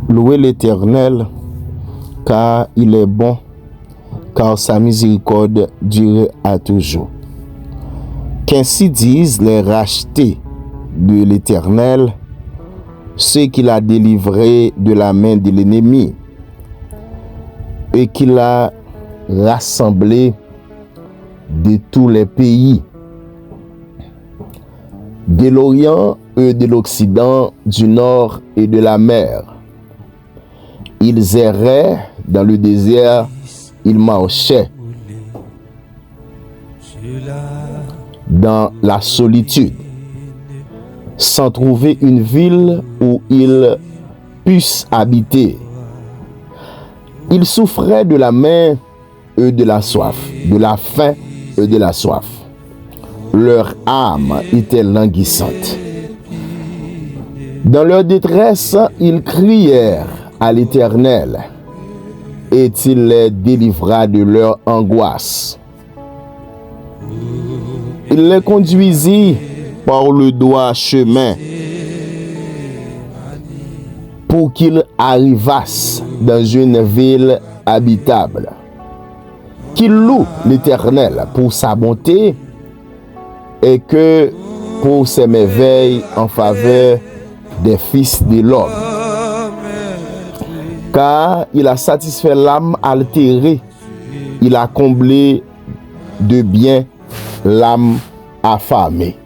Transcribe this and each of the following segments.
Louez l'Éternel, car il est bon, car sa miséricorde dure à toujours. Qu'ainsi disent les rachetés de l'Éternel, ceux qu'il a délivrés de la main de l'ennemi et qu'il a rassemblés de tous les pays, de l'Orient et de l'Occident, du Nord et de la mer. Ils erraient dans le désert, ils marchaient dans la solitude, sans trouver une ville où ils puissent habiter. Ils souffraient de la main et de la soif, de la faim et de la soif. Leur âme était languissante. Dans leur détresse, ils crièrent à l'Éternel, et il les délivra de leur angoisse. Il les conduisit par le droit chemin pour qu'ils arrivassent dans une ville habitable. Qu'ils louent l'Éternel pour sa bonté et que pour ses merveilles en faveur des fils de l'homme. Car il a satisfait l'âme altérée, il a comblé de bien l'âme affamée.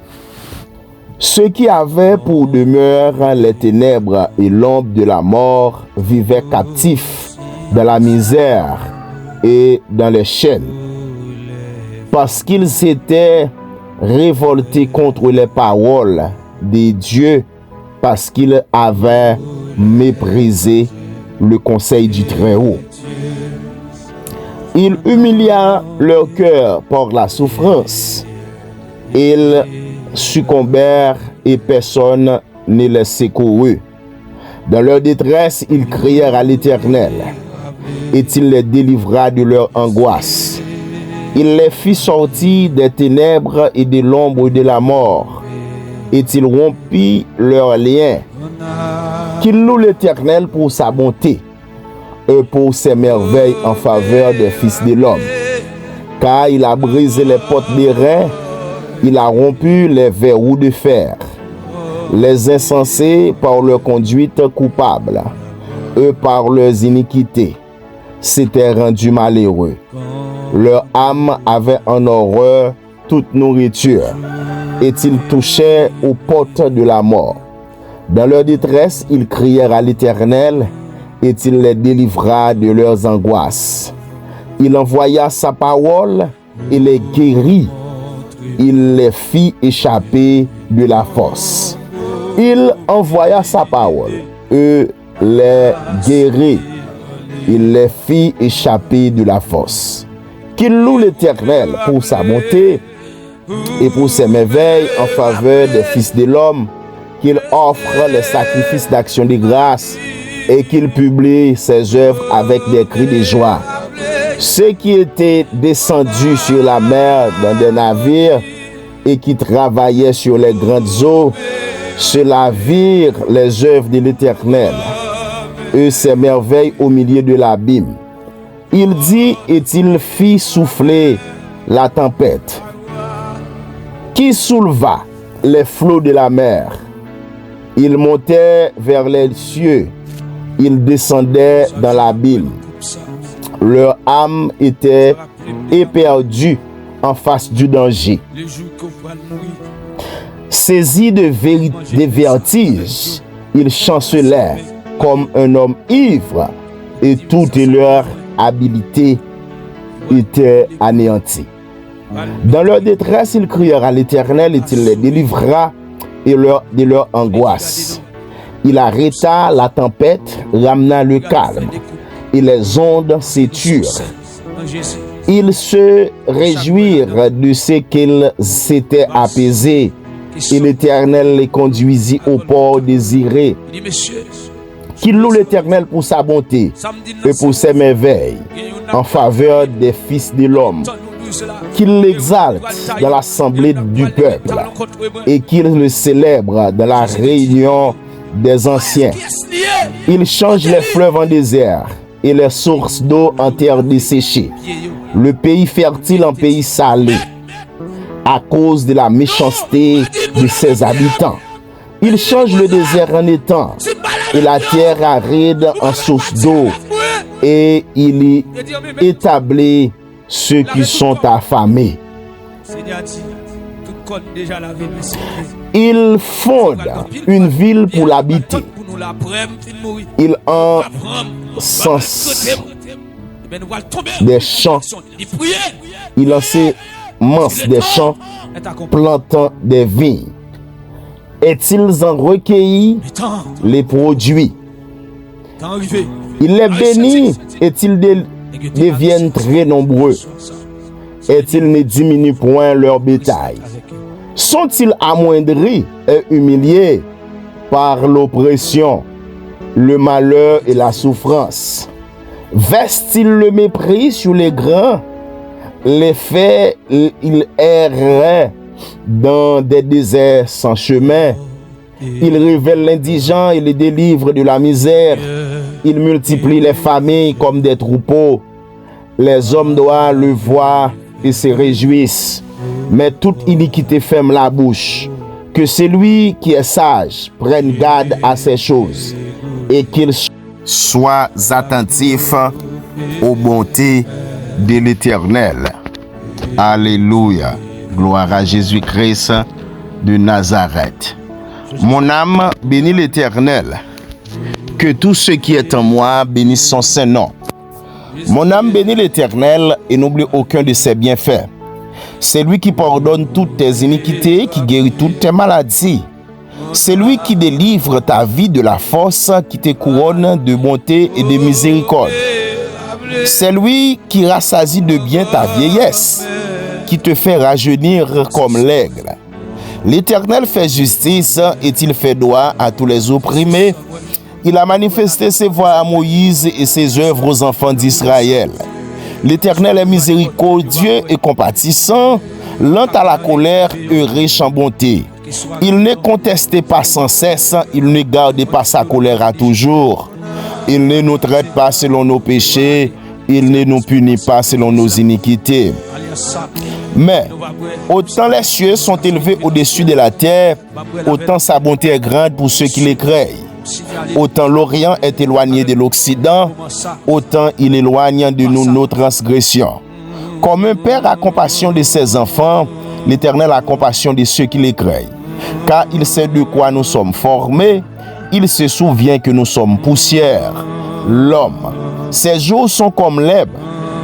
Ceux qui avaient pour demeure les ténèbres et l'ombre de la mort vivaient captifs dans la misère et dans les chaînes, parce qu'ils s'étaient révoltés contre les paroles de Dieu, parce qu'ils avaient méprisé le conseil du Très-Haut. Il humilia leur cœur par la souffrance. Ils succombèrent et personne ne les secourut. Dans leur détresse, ils crièrent à l'Éternel, et il les délivra de leur angoisse. Il les fit sortir des ténèbres et de l'ombre de la mort, et il rompit leurs liens. Qu'il loue l'Éternel pour sa bonté et pour ses merveilles en faveur des fils de l'homme. Car il a brisé les portes des reins, il a rompu les verrous de fer. Les insensés par leur conduite coupable, eux par leurs iniquités, s'étaient rendus malheureux. Leur âme avait en horreur toute nourriture, et ils touchaient aux portes de la mort. Dans leur détresse, ils crièrent à l'Éternel, et il les délivra de leurs angoisses. Il envoya sa parole et les guérit. Il les fit échapper de la force. Il envoya sa parole et les guérit. Il les fit échapper de la force. Qu'il loue l'Éternel pour sa bonté et pour ses merveilles en faveur des fils de l'homme, qu'il offre les sacrifices d'action de grâce et qu'il publie ses œuvres avec des cris de joie. Ceux qui étaient descendus sur la mer dans des navires et qui travaillaient sur les grandes eaux, ceux-là virent les œuvres de l'Éternel et ses merveilles au milieu de l'abîme. Il dit et il fit souffler la tempête, qui souleva les flots de la mer. Il montait vers les cieux, il descendait dans l'abîme. Leur âme était éperdue en face du danger. Saisis de vertige, ils chancelaient comme un homme ivre, et toute leur habileté était anéantie. Dans leur détresse, ils crièrent à l'Éternel, et il les délivra de leur angoisse. Il arrêta la tempête, ramena le calme, et les ondes s'éturent. Ils se réjouirent de ce qu'ils s'étaient apaisés, et l'Éternel les conduisit au port désiré. Qu'il loue l'Éternel pour sa bonté et pour ses merveilles en faveur des fils de l'homme. Qu'il l'exalte dans l'assemblée du peuple et qu'il le célèbre dans la réunion des anciens. Il change les fleuves en désert et les sources d'eau en terre desséchée. Le pays fertile en pays salé à cause de la méchanceté de ses habitants. Il change le désert en étang et la terre aride en source d'eau, et il y établit ceux qui sont affamés. Il fonde une ville pour l'habiter. Il encense des champs. Il ensemence des champs, plantant des vignes. Est-ils en recueilli les produits? Il les bénit et-ils deviennent très nombreux? Et-ils ne diminuent point leur bétail? Sont-ils amoindris et humiliés par l'oppression, le malheur et la souffrance? Vestent-ils le mépris sur les grands? Les faits, ils erraient dans des déserts sans chemin. Il révèle l'indigent et les délivre de la misère. Il multiplie les familles comme des troupeaux. Les hommes droits le voient et se réjouissent. Mais toute iniquité ferme la bouche. Que celui qui est sage prenne garde à ces choses et qu'il soit attentif aux bontés de l'Éternel. Alléluia. Gloire à Jésus-Christ de Nazareth. Mon âme bénit l'Éternel. Que tout ce qui est en moi bénisse son saint nom. Mon âme bénit l'Éternel et n'oublie aucun de ses bienfaits. C'est lui qui pardonne toutes tes iniquités, qui guérit toutes tes maladies. C'est lui qui délivre ta vie de la force, qui te couronne de bonté et de miséricorde. C'est lui qui rassasie de bien ta vieillesse, qui te fait rajeunir comme l'aigle. L'Éternel fait justice et il fait droit à tous les opprimés. Il a manifesté ses voies à Moïse et ses œuvres aux enfants d'Israël. L'Éternel est miséricordieux et compatissant, lent à la colère et riche en bonté. Il ne conteste pas sans cesse, il ne garde pas sa colère à toujours. Il ne nous traite pas selon nos péchés, il ne nous punit pas selon nos iniquités. Mais, autant les cieux sont élevés au-dessus de la terre, autant sa bonté est grande pour ceux qui les craignent. Autant l'Orient est éloigné de l'Occident, autant il éloigne de nous nos transgressions. Comme un père a compassion de ses enfants, l'Éternel a compassion de ceux qui les craignent. Car il sait de quoi nous sommes formés, il se souvient que nous sommes poussière. L'homme, ses jours sont comme l'herbe,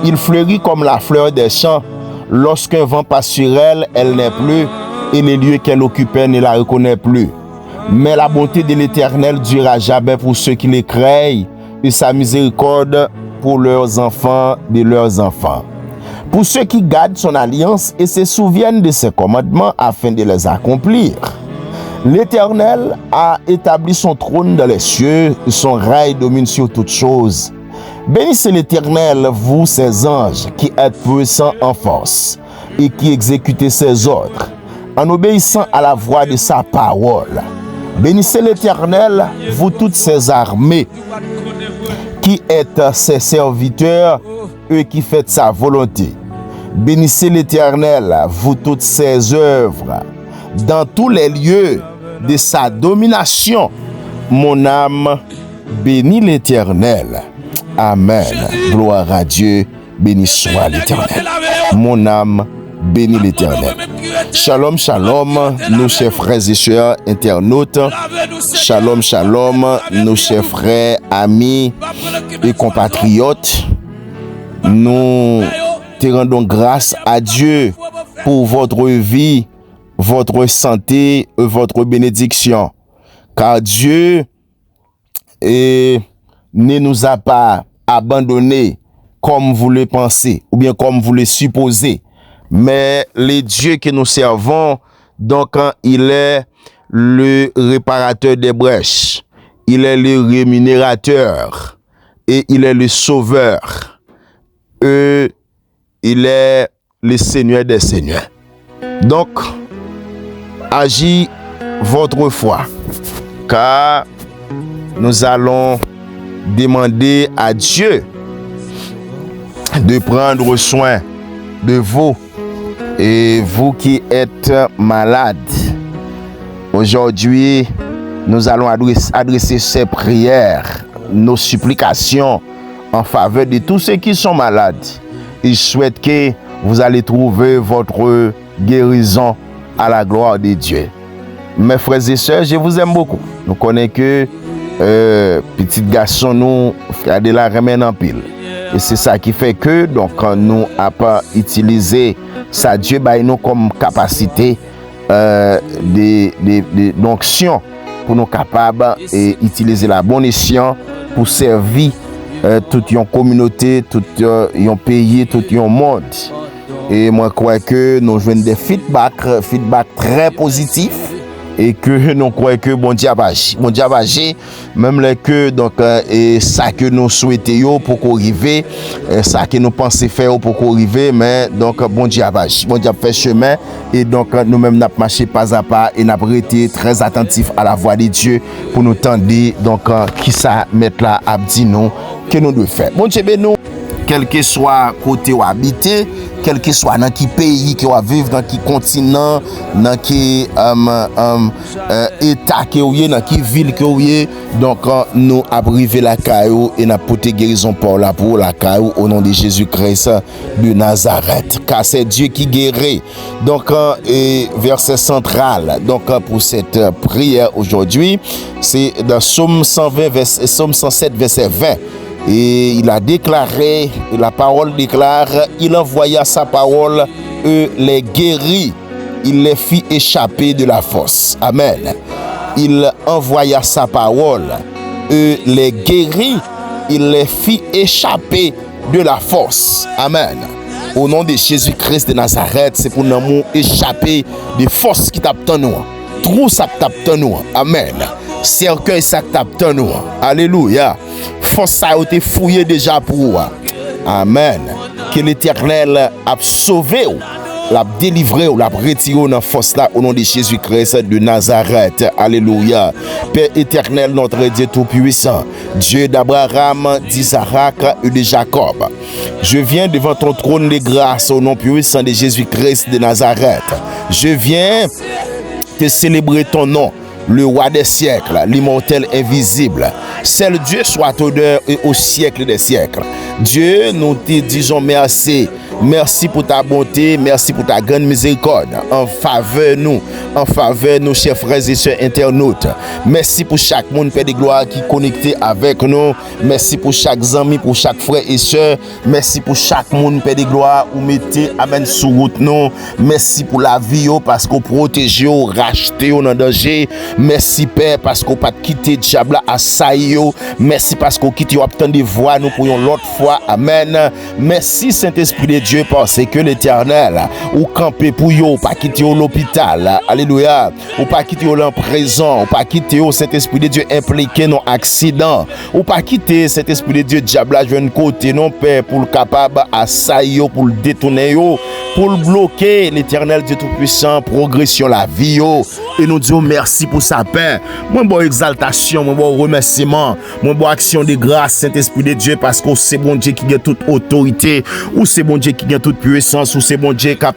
il fleurit comme la fleur des champs. Lorsqu'un vent passe sur elle, elle n'est plus, et les lieux qu'elle occupait ne la reconnaît plus. Mais la bonté de l'Éternel durera jamais pour ceux qui les craignent, et sa miséricorde pour leurs enfants de leurs enfants. Pour ceux qui gardent son alliance et se souviennent de ses commandements afin de les accomplir. L'Éternel a établi son trône dans les cieux, son règne domine sur toutes choses. Bénissez l'Éternel, vous ses anges, qui êtes puissants en force, et qui exécutez ses ordres, en obéissant à la voix de sa parole. Bénissez l'Éternel, vous toutes ses armées, qui êtes ses serviteurs, eux qui faites sa volonté. Bénissez l'Éternel, vous toutes ses œuvres, dans tous les lieux de sa domination. Mon âme bénit l'Éternel. Amen. Gloire à Dieu. Béni soit l'Éternel. Mon âme bénit l'Éternel. Shalom, shalom, nos chers frères et sœurs internautes. Shalom, shalom, nos chers frères, amis et compatriotes. Nous te rendons grâce à Dieu pour votre vie, votre santé et votre bénédiction. Car Dieu ne nous a pas abandonnés comme vous le pensez ou bien comme vous le supposez. Mais le Dieu que nous servons, donc il est le réparateur des brèches, il est le rémunérateur et il est le sauveur. Il est le Seigneur des Seigneurs. Donc, agis votre foi, car nous allons demandez à Dieu de prendre soin de vous. Et vous qui êtes malades, aujourd'hui, nous allons adresser ces prières, nos supplications en faveur de tous ceux qui sont malades. Et je souhaite que vous allez trouver votre guérison à la gloire de Dieu. Mes frères et sœurs, je vous aime beaucoup. Nous connaissons que petit garçon, nous, frère de la remède en pile. Et c'est ça qui fait que donc nous n'avons pas utilisé ça. Dieu bah, nous comme capacité d'onction pour nous capables d'utiliser la bonne escient pour servir toute une communauté, tout un pays, tout un monde. Et moi, je crois que nous jouons des feedbacks très positifs. Et que nous croyons que bon Dieu va agir, même les que donc et ça que nous souhaitons pour qu'on arrive, ça que nous pensons faire pour qu'on arrive, mais donc bon Dieu va agir, bon Dieu fait chemin et donc nous-mêmes n'a marché pas à pas et n'a été très attentifs à la voix de Dieu pour nous tendre donc qui ça mettre là à dire nous que nous devons faire. Bon Dieu ben nous quel que soit côté où habiter, quel que soit dans qui pays que vous vivez, dans qui continent, dans qui état que vous êtes, dans qui ville que vous êtes, donc nous abriver la caillou et nous porter guérison pour la caillou au nom de Jésus-Christ de Nazareth. Car c'est Dieu qui guérit. Donc verset central. Donc pour cette prière aujourd'hui, c'est dans Psaume 107 verset 20. Et il a déclaré, la parole déclare, il envoya sa parole, les guérit, il les fit échapper de la fosse. Amen. Il envoya sa parole, les guérit, il les fit échapper de la fosse. Amen. Au nom de Jésus-Christ de Nazareth, c'est pour nous échapper des forces qui tapent en nous. Trou ça tape en nous. Amen. Cercueil ça tape en nous. Alléluia. Force ça a été fouillé déjà pour vous. Amen. Que l'Éternel a sauvé, l'a délivré, l'a retiré dans la force là au nom de Jésus-Christ de Nazareth. Alléluia. Père éternel, notre Dieu tout-puissant, Dieu d'Abraham, d'Isaac et de Jacob. Je viens devant ton trône de grâce au nom puissant de Jésus-Christ de Nazareth. Je viens te célébrer ton nom, le roi des siècles, l'immortel invisible. Seul Dieu soit honneur et au siècle des siècles. Dieu, nous te disons merci. Merci pour ta bonté, merci pour ta grande miséricorde en faveur nous, chers frères et sœurs internautes. Merci pour chaque monde, Père de gloire, qui est connecté avec nous. Merci pour chaque ami, pour chaque frère et sœur. Merci pour chaque monde, Père de gloire, où mettez, amen, sous route nous. Merci pour la vie, parce qu'on protège, racheté, on en danger. Merci, Père, parce qu'on pas quitté diable à saillir. Merci parce qu'on quitte, on des voix, nous pourrions l'autre fois. Amen. Merci, Saint-Esprit de Dieu, parce que l'Éternel, ou camper pour yo, pas quitter l'hôpital, alléluia, ou pas quitter en prison, ou pas quitter au Saint-Esprit de Dieu impliqué dans accident, ou pas quitter Saint-Esprit de Dieu diable à jeune côté, non Père, pour le capable à saillir, pour le détourner, pour le bloquer, l'Éternel Dieu tout-puissant, progression la vie, et nous disons merci pour sa paix, moi bon exaltation, moi bon remerciement, moi bon action de grâce, Saint-Esprit de Dieu, parce que c'est bon Dieu qui a toute autorité, ou c'est bon Dieu qui a toute puissance, ou c'est bon Dieu qui a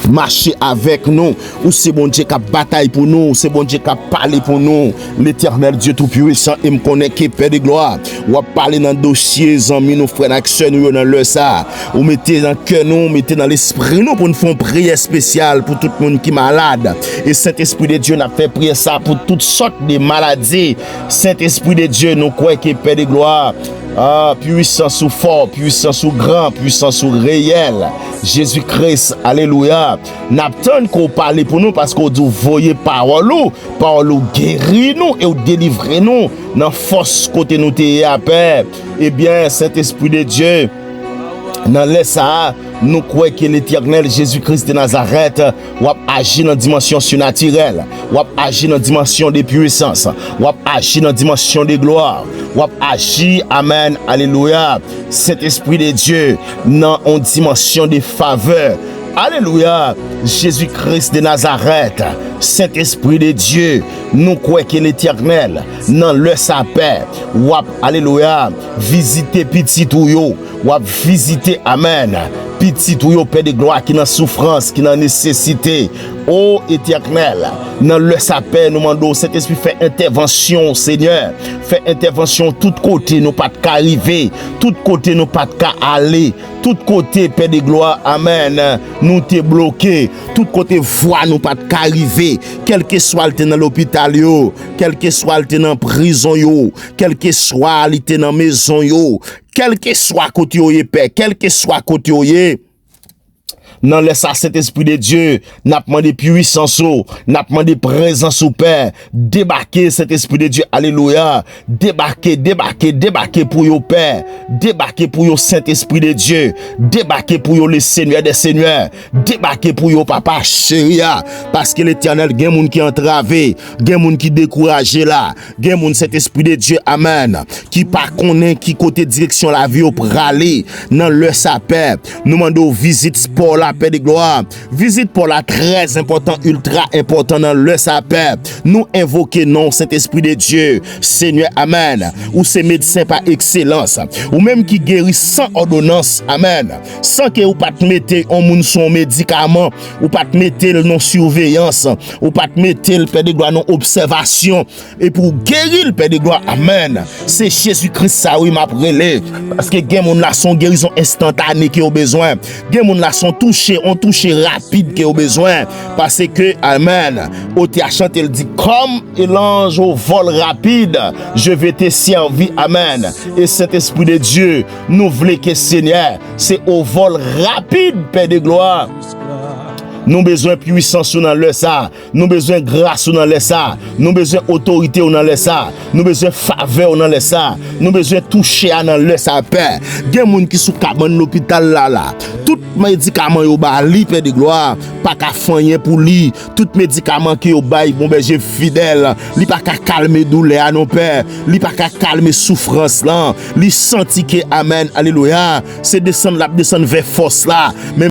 marché avec nous, ou c'est bon Dieu qui a bataille pour nous, ou c'est bon Dieu qui a parlé pour nous. L'Éternel Dieu tout puissant, il me connaît qui est Père de gloire. Ou a parlé dans le dossier, amis, nos frères et sœurs, nous dans le ça. Ou mettez dans le cœur, nous mettez dans l'esprit, nous pour nous faire une prière spéciale pour tout le monde qui est malade. Et Saint-Esprit de Dieu n'a fait prier ça pour toutes sortes de maladies. Saint-Esprit de Dieu, nous croyons qu'il est Père de gloire. Ah, puissance ou fort, puissance ou grand, puissance ou réel. Jésus-Christ, alléluia. N'attend qu'on parle pour nous parce qu'on doit voyer parole guérir nous et délivrer nous dans force côté nous t'es à paix. Eh bien, Saint-Esprit de Dieu, dans les ça, nous croyons que l'Éternel Jésus-Christ de Nazareth va agir dans la dimension surnaturelle, va agir dans la dimension de puissance, va agir dans la dimension de gloire, va agir, amen, alléluia, cet esprit de Dieu dans une dimension de faveur. Alléluia. Jésus-Christ de Nazareth, Saint-Esprit de Dieu, nous croyons que l'Éternel, dans le sapin, wap, alléluia, visiter petit touyo, wap visiter, amen, petit touyo, Père de gloire, qui dans souffrance, qui dans nécessité. Oh Éternel, dans le sapin, nous demandons, Saint-Esprit, fait intervention, Seigneur, fait intervention, tout côté, nous pas de qu'à arriver, tout côté, nous pas de qu'à aller, tout côté, Père de gloire, amen, nous t'es bloqué, tout côté, voix, nous pas de qu'à arriver, quel que soit le dans l'hôpital, yo, quel que soit le dans prison, yo, quel que soit le dans maison, yo, quel que soit côté, yo, Père, quel que soit côté, yo, non, laisse à cet esprit de Dieu, n'a demandé puissance, n'a demandé présence au Père, débarquer cet esprit de Dieu, alléluia, débarquer pour yo Père, débarquer pour yo Saint-Esprit de Dieu, débarquer pour yo le Seigneur des Seigneurs, débarquer pour yo Papa chéri, parce que l'Éternel, gen moun qui entravé, gen moun qui découragé là, gen moun cet esprit de Dieu, amen, qui pas connaît qui côté direction la vie au praler, dans le sapin, nous demandons visite pour la paix de gloire. Visite pour la très important, ultra important dans le sapin. Nous invoquons non Saint-Esprit de Dieu. Seigneur, amen. Ou ces médecins par excellence. Ou même qui guérit sans ordonnance. Amen. Sans que vous pas te mettez en moun son médicament. Ou pas te mettez le non surveillance. Ou pas te mettez le Père de gloire non observation. Et pour guérir le Père de gloire. Amen. C'est Jésus-Christ ça oui m'a prélé. Parce que gen moun la son guérison instantanée qui a besoin. Gen moun la son touche rapide qui a besoin parce que amen au TH il dit comme l'ange au vol rapide je vais te servir amen et cet esprit de Dieu nous voulons que Seigneur c'est au vol rapide Père de gloire. Nous besoin puissance dans le ça, nous besoin grâce dans le ça, nous besoin autorité dans le ça, nous besoin faveur dans le ça, nous besoin toucher dans le ça Père. Gen moun qui sous cabane l'hôpital là, tout médicament yo ba li Père de gloire, pas ka fanyen pour lui, tout médicament qui yo bail bon berger fidèle, li pas ka calmer douleur non Père, li pas ka calmer souffrance là, li senti que amen, alléluia, c'est descendre vers force là, même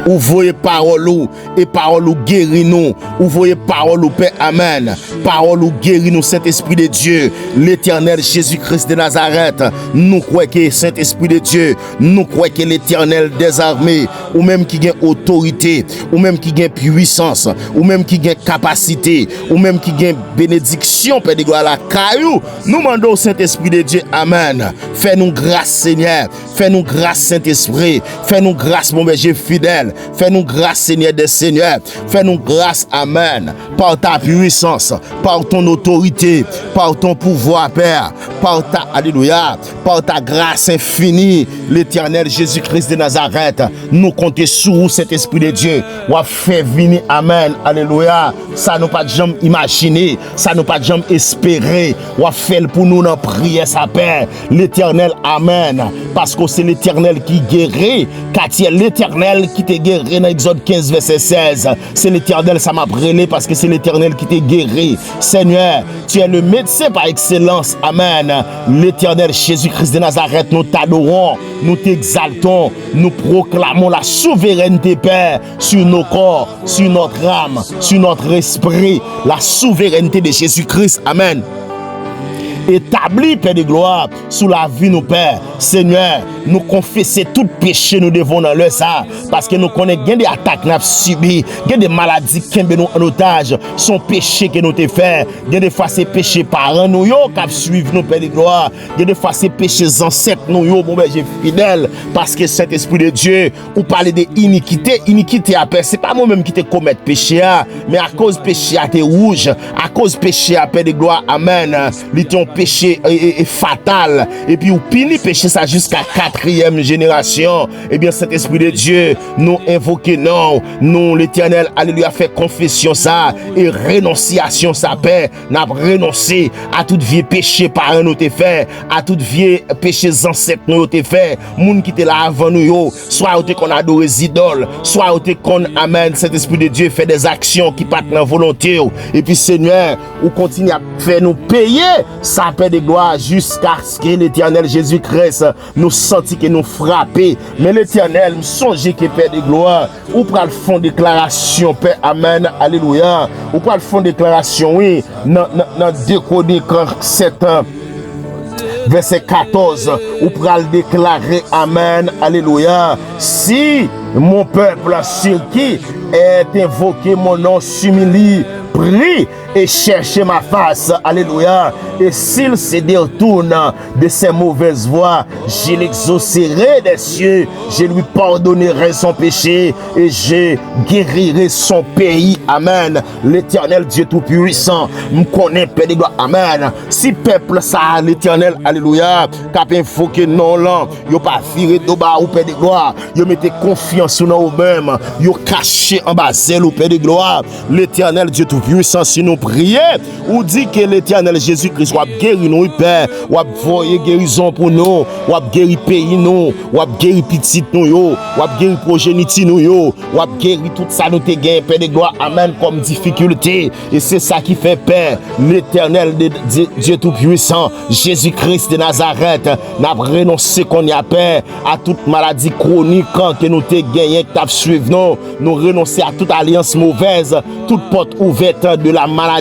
ou voyez parole ou et parole ou guérit nous ou voyez parole ou Père amen parole ou guérit nous Saint-Esprit de Dieu l'Éternel Jésus-Christ de Nazareth nous croyons que Saint-Esprit de Dieu nous croyons que l'Éternel des armées ou même qui gagne autorité ou même qui gagne puissance ou même qui gagne capacité ou même qui gagne bénédiction Père de gloire la caillou nous demandons au Saint-Esprit de Dieu amen fais-nous grâce Seigneur fais-nous grâce Saint-Esprit fais-nous grâce mon berger fidèle fais-nous grâce Seigneur des Seigneurs, fais-nous grâce, amen, par ta puissance, par ton autorité, par ton pouvoir, Père, par ta, alléluia, par ta grâce infinie, l'Éternel Jésus-Christ de Nazareth, nous comptons sur vous, cet Esprit de Dieu, ou a fait venir, amen, alléluia, ça nous pas de jamais imaginer, ça nous pas de jamais espérer, ou a fait pour nous dans prière, sa Père, l'Éternel, amen, parce que c'est l'Éternel qui guérit, car c'est l'Éternel qui te guéri dans Exode 15 verset 16. C'est l'Éternel, ça m'a brûlé parce que c'est l'Éternel qui t'a guéri. Seigneur, tu es le médecin par excellence. Amen. L'Éternel Jésus-Christ de Nazareth, nous t'adorons, nous t'exaltons, nous proclamons la souveraineté, Père, sur nos corps, sur notre âme, sur notre esprit, la souveraineté de Jésus-Christ. Amen. Établi, Père de gloire, sous la vie, nous, Père. Seigneur, nous confesser tout péché, nous devons dans le ça, parce que nous connaissons des attaques nous avons subi, des maladies qui nous en otage, son péché que nous te fait, des fois c'est péché parents nous qui suivent nous, Père de gloire, des fois c'est péché ancêtres nous, bon berger fidèle, parce que cet esprit de Dieu, ou parler de iniquité à Père, c'est pas moi-même qui te commettre péché, mais à cause péché à tes rouge, à cause péché à Père de gloire, amen, ton péché est fatal, et puis ou pini péché ça jusqu'à 4e génération, et bien cet esprit de Dieu, nous invoquons, nous l'Éternel, alléluia, fait confession ça, et rénonciation ça, Père, n'a renoncé à tout vieux péché par nous te fait, à tout vieux péché ancêtres nous te fait, moun qui était là avant nous, soit au qu'on adore les idoles, soit au qu'on amène cet esprit de Dieu fait des actions qui partent dans volonté, et puis Seigneur, ou continue à faire nous payer ça ça, Père de gloire, jusqu'à ce que l'Éternel Jésus-Christ nous sentit que nous frappait. Mais l'Éternel, me songe que Père de gloire, ou pour le fond déclaration, Père, Amen, Alléluia, ou pour le fond déclaration, oui, dans 2 Chroniques 7, verset 14, ou pour le déclarer, Amen, Alléluia, si mon peuple sur qui est invoqué mon nom s'humilie, prie et cherche ma face, alléluia, et s'il se détourne de ses mauvaises voies, je l'exaucerai des cieux, je lui pardonnerai son péché et je guérirai son pays, amen. L'Éternel Dieu Tout-Puissant me connaît, Père de gloire, amen. Si peuple ça, l'Éternel, alléluia, cap invoqué non là, yo pas viré de bas ou Père de gloire, yo mettez confiance en eux-mêmes, yo caché en bas zèle ou Père de gloire, l'Éternel Dieu Tout-Puissant, si nous prier, ou dit que l'Éternel Jésus-Christ va guérir nous, Père, va voyer guérison pour nous, va guérir pays nous, va guérir petit nous, va guérir progéniture nous, va guérir tout ça nous te gain, Père de gloire, amen, comme difficulté, et c'est ça qui fait Père, l'Éternel Dieu Tout-Puissant, Jésus-Christ de Nazareth, n'a renoncé qu'on y a Père, à toute maladie chronique que nous te gagné, que t'as suivi nous renoncer à toute alliance mauvaise, toute porte ouverte de la maladie,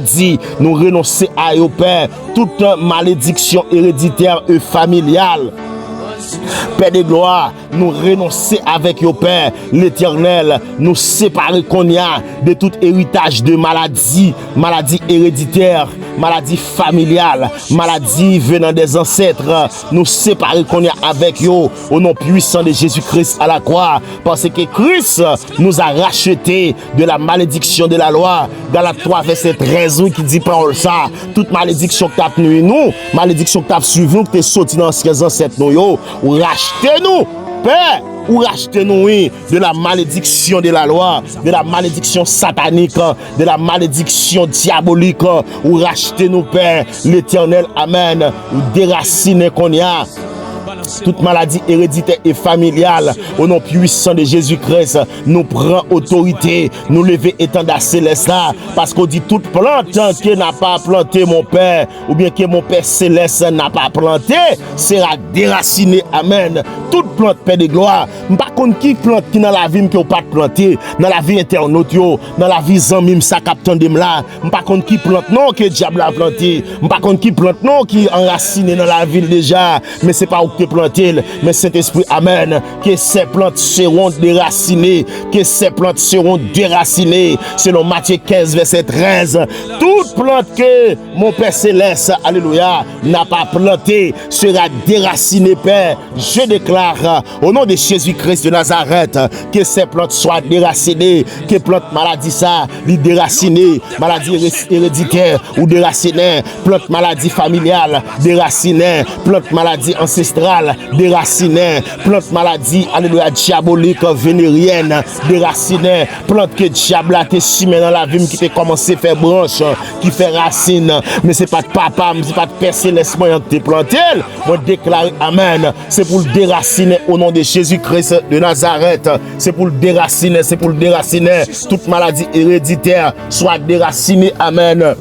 nous renoncer à eux, Père, toute malédiction héréditaire et familiale. Père de gloire, nous renoncer avec au Père, l'Éternel, nous séparer qu'on y a de tout héritage de maladie, maladie héréditaire, maladie familiale, maladie venant des ancêtres, nous séparer qu'on y a avec eux, au nom puissant de Jésus-Christ à la croix, parce que Christ nous a racheté de la malédiction de la loi. Galates 3 verset 13 qui dit parole ça, toute malédiction que t'as tenu nous, malédiction que t'as suivi nous, que t'es sorti dans ces ancêtres nous, ou rachetez-nous, Père, ou rachetez-nous, oui, de la malédiction de la loi, de la malédiction satanique, de la malédiction diabolique, ou rachetez-nous, Père, l'Éternel, amen, ou déracinez qu'on y a toute maladie héréditaire et familiale, au nom puissant de Jésus-Christ, nous prend autorité, nous lever étendard céleste là, parce qu'on dit toute plante qui n'a pas planté mon Père, ou bien que mon Père céleste n'a pas planté, sera déracinée, amen. Toute plante, Père de gloire, par contre qui plante qui dans la vie qui n'a pas planté, dans la vie internaute, dans la vie zanmim, ça capte de là, par contre qui plante non que diable a planté, par contre qui plante non qui enraciné dans la ville déjà, mais c'est pas où que planté, mais Saint-Esprit, amen, que ces plantes seront déracinées, que ces plantes seront déracinées, selon Matthieu 15, verset 13. Toute plante que mon Père Céleste, alléluia, n'a pas planté sera déracinée, Père. Je déclare, au nom de Jésus-Christ de Nazareth, que ces plantes soient déracinées, que plante maladie ça, les déracinées, maladie héréditaire ou déracinées, plante maladie familiale, déracinées, plante maladie ancestrale, déracinées, plante maladie, alléluia, diabolique, vénérienne, déracinées, plante que diable a été semé dans la vie qui t'a commencé à faire branche, qui fait racine, mais c'est pas de papa, c'est pas de Père Céleste, moi qui t'ai planté, moi déclare, amen, c'est pour le déraciner au nom de Jésus-Christ de Nazareth, c'est pour le déraciner, c'est pour le déraciner, toute maladie héréditaire soit déracinée, amen.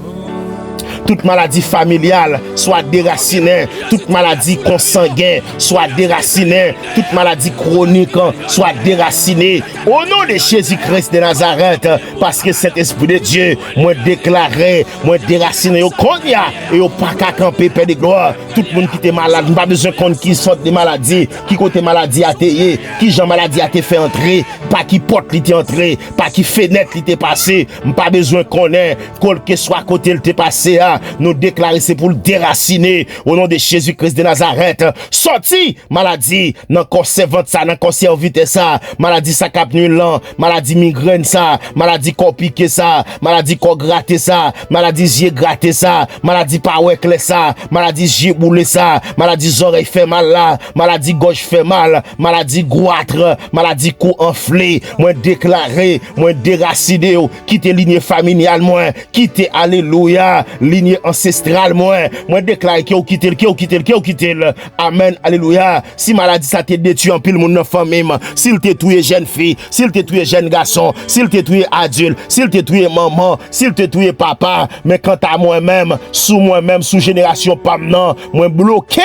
Toute maladie familiale soit déracinée, toute maladie consanguine soit déracinée, toute maladie chronique soit déracinée au nom de Jésus-Christ de Nazareth, parce que cet esprit de Dieu moi déclaré, moi déraciné au konya et au pas qu'à camper, Père de gloire, tout le monde qui est malade, pas besoin qu'on qui sorte des maladies, qui côté maladie a été, qui Jean maladie a été fait entrer, pas qui porte l'était entré, pas qui fenêtre l'était passé, pas besoin qu'on ait, quel que soit côté l'était passé, nous déclarer c'est pour le déraciner au nom de Jésus-Christ de Nazareth. Sorti maladie dans conservante ça, dans conservité ça, maladie ça cap nul, maladie migraine ça, maladie corps piqué ça, maladie corps gratté ça, maladie yeux gratté ça, maladie pas ouais ça, maladie yeux boulé ça, maladie oreille fait mal là, maladie gorge fait mal, maladie goitre, maladie cou enflé, moi déclarer, moi déraciner, quitter lignée familiale, moi quitter alléluia lignée lignée ancestrale, moi déclare que vous quittez le. Amen, alléluia. Si maladie ça te détruit en pile mon dans famille, s'il te tué jeune fille, s'il te tué jeune garçon, s'il te tué adulte, s'il te tué maman, s'il te tué papa, mais quant à moi-même, sous génération pam nan, moi bloqué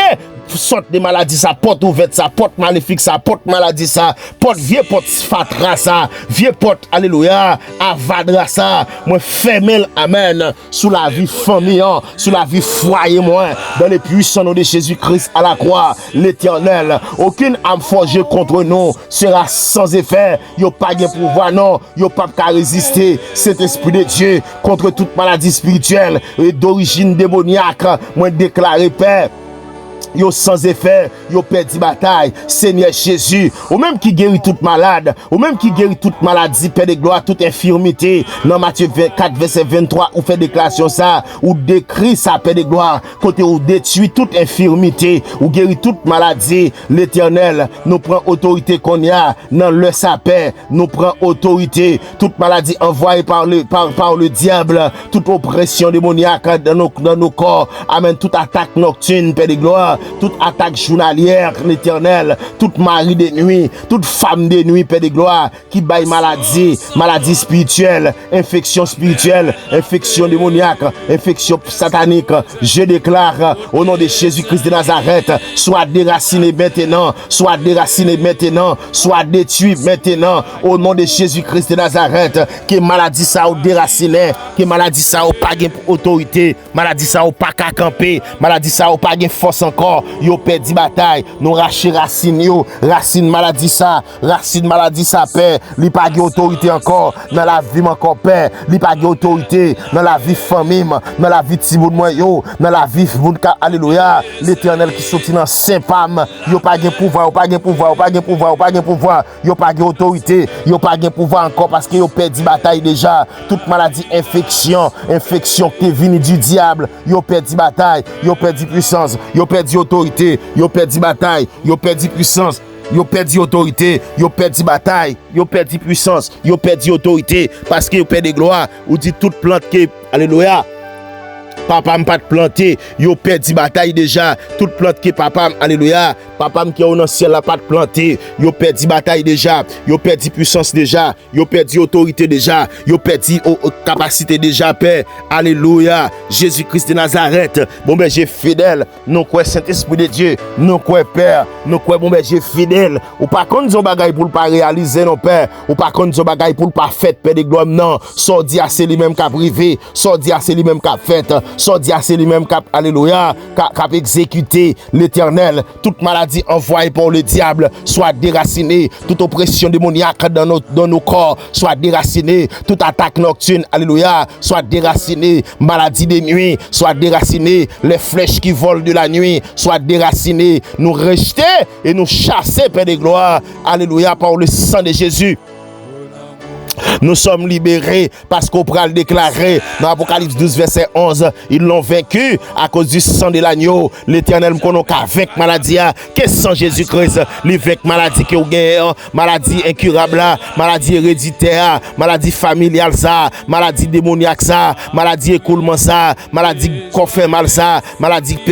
sorte de maladie ça, porte ouverte ça, porte maléfique ça, porte maladie ça, porte vieux porte fatra ça, vieux porte alléluia, avadra ça, moi fermel amen, sous la vie famille, sous la vie foyer moi, dans les puissants noms de Jésus-Christ à la croix, l'Éternel, aucune âme forgée contre nous sera sans effet, yo pas de pouvoir non, yo pas qu'à résister, cet esprit de Dieu contre toute maladie spirituelle et d'origine démoniaque, moi déclaré Père, yo sans effet, yo perdu bataille, Seigneur Jésus, ou même qui guérit toute malade, ou même qui guérit toute maladie, Père de gloire, toute infirmité, dans Matthieu 24, verset 23, ou fait déclaration ça, ou décrit ça, Père de gloire, côté ou détruit toute infirmité, ou guérit toute maladie, l'Éternel, nous prend autorité qu'on y a, dans le sapin, nous prend autorité, toute maladie envoyée par le diable, toute oppression démoniaque dans nos corps, amen, toute attaque nocturne, Père de gloire, toute attaque journalière, l'Éternel, toute mari de nuit, toute femme de nuit, Père de gloire, qui baille maladie spirituelle, infection démoniaque, infection satanique, je déclare au nom de Jésus-Christ de Nazareth, soit déraciné maintenant, soit détruit maintenant, au nom de Jésus-Christ de Nazareth, que maladie ça ou déraciné, que maladie ça ou pas gain autorité, maladie ça ou pas qu'à camper, maladie ça ou pas gain force encore, yo perdu bataille, nous racher racine yo, racine maladie ça, père, li pas de autorité encore dans la vie encore père, li pas de autorité dans la vie famille, dans la vie ti moun yo, dans la vie moun ka alléluia, l'Éternel qui sorti dans saint pam, yo pas de pouvoir, yo pas de autorité, yo pas de pouvoir encore parce que yo perdu bataille déjà, toute maladie infection qui est venue du diable, yo perdu bataille, yo perdu puissance, yo perdu autorité, yo perdu bataille, yo perdu puissance, yo perdu autorité, yo perdu bataille, yo perdu puissance, yo perdu autorité, parce que yo perdu gloire, ou dit toute plante qui, alléluia, papa m'a pas planté, yo perdu bataille déjà, toute plante qui papa, alléluia, papa qui est au ciel la pas planté, yo perdu bataille déjà, yo perdu puissance déjà, yo perdu autorité déjà, yo perdu capacité déjà, Père, alléluia, Jésus-Christ de Nazareth, bon ben j'ai fidèle, nous quoi Saint-Esprit de Dieu, nous quoi Père, nous quoi bon ben j'ai fidèle, ou pas qu'on nous bagaille pour pas réaliser non Père, ou pas qu'on nous bagaille pour pas fait Père de gloire non, soit dit à c'est lui même qu'a privé, soit dit à c'est lui même qu'a fait, soit dit à c'est lui même qu'a alléluia, qu'a exécuté l'Éternel, toute maladie envoyée par le diable soit déracinée, toute oppression démoniaque dans nos corps soit déracinée, toute attaque nocturne, alléluia, soit déracinée, maladie de nuit soit déracinée, les flèches qui volent de la nuit soit déracinées, nous rejeter et nous chasser, Père de gloire, alléluia, par le sang de Jésus. Nous sommes libérés parce qu'on pourra le déclarer dans Apocalypse 12 verset 11, ils l'ont vaincu à cause du sang de l'agneau. L'Éternel me connaît qu'avec maladie, que sans Jésus-Christ, avec maladie qui est maladie incurable, maladie héréditaire, maladie familiale ça, maladie démoniaque ça, maladie écoulement ça, maladie qu'on fait mal ça, maladie qui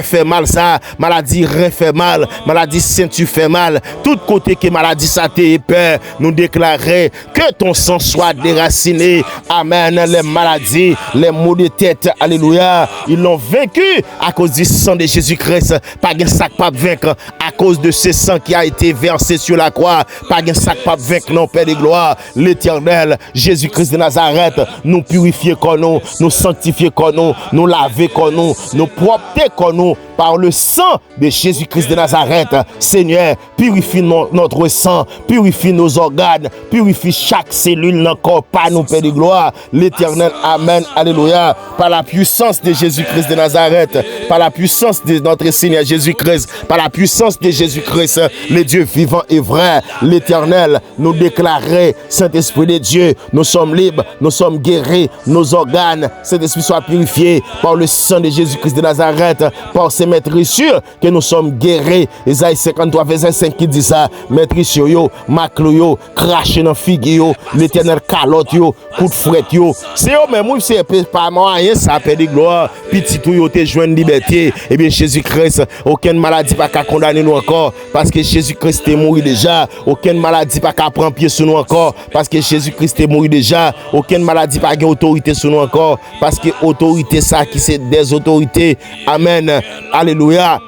fait mal ça, maladie rein fait mal, maladie ceinture fait mal, tout côté que maladie ça t'est peur, nous déclarer que ton sang soit déraciné, amen, les maladies, les maux de tête, alléluia, ils l'ont vaincu à cause du sang de Jésus-Christ, pas de sac pas vaincre à cause de ce sang qui a été versé sur la croix, pas de sac pas vaincre non Père de gloire, l'Éternel, Jésus-Christ de Nazareth, nous purifier comme nous sanctifier comme nous laver comme nous propter comme nous par le sang de Jésus-Christ de Nazareth. Seigneur, purifie notre sang, purifie nos organes, purifie chaque cellule dans le corps, pas nous, Père de gloire. L'Éternel, amen, alléluia. Par la puissance de Jésus-Christ de Nazareth, par la puissance de notre Seigneur Jésus-Christ, par la puissance de Jésus-Christ, le Dieu vivant et vrai, l'Éternel, nous déclarer, Saint-Esprit de Dieu, nous sommes libres, nous sommes guéris, nos organes, Saint-Esprit soit purifié par le sang de Jésus-Christ de Nazareth, par ses maître sûr que nous sommes guéris. Isaïe 53, verset 5 qui dit ça. Maître sûr yo, maclo yo, craché dans figue yo, l'éternel calotte yo, coup de fret yo. C'est eux même, oui, c'est pas moyen, ça fait de gloire. Petit tout yo te joindre liberté. Eh bien, Jésus-Christ, aucune maladie pas qu'à condamner nous encore. Parce que Jésus-Christ est mort déjà. Aucune maladie pas qu'à prendre pied sur nous encore. Parce que Jésus-Christ est mort déjà. Aucune maladie pas qu'à autorité sur nous encore. Parce que autorité ça qui c'est des autorités. Amen. Alléluia.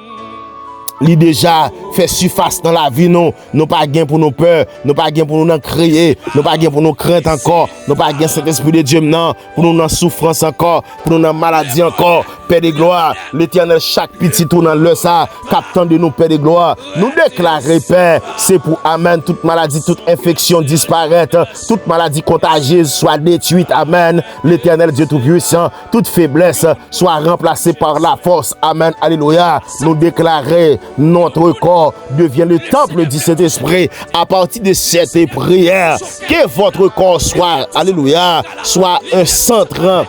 Li déjà fait surface dans la vie nous pas gain pour nos peurs, nous pas gain pour nous créer, nous pas gain pour nous crainte encore, nous pas gain cet esprit de Dieu maintenant pour nous dans souffrance encore, pour nous dans maladie encore. Père de gloire, l'Éternel chaque petit tour dans le ça, captant de nous Père de gloire, nous déclarer Père, c'est pour amen toute maladie, toute infection disparaître, toute maladie contagieuse soit détruite, amen. L'Éternel Dieu tout puissant, toute faiblesse soit remplacée par la force, amen. Alléluia. Nous déclarer notre corps devient le temple du Saint-Esprit à partir de cette prière. Que votre corps soit, alléluia, soit un centre.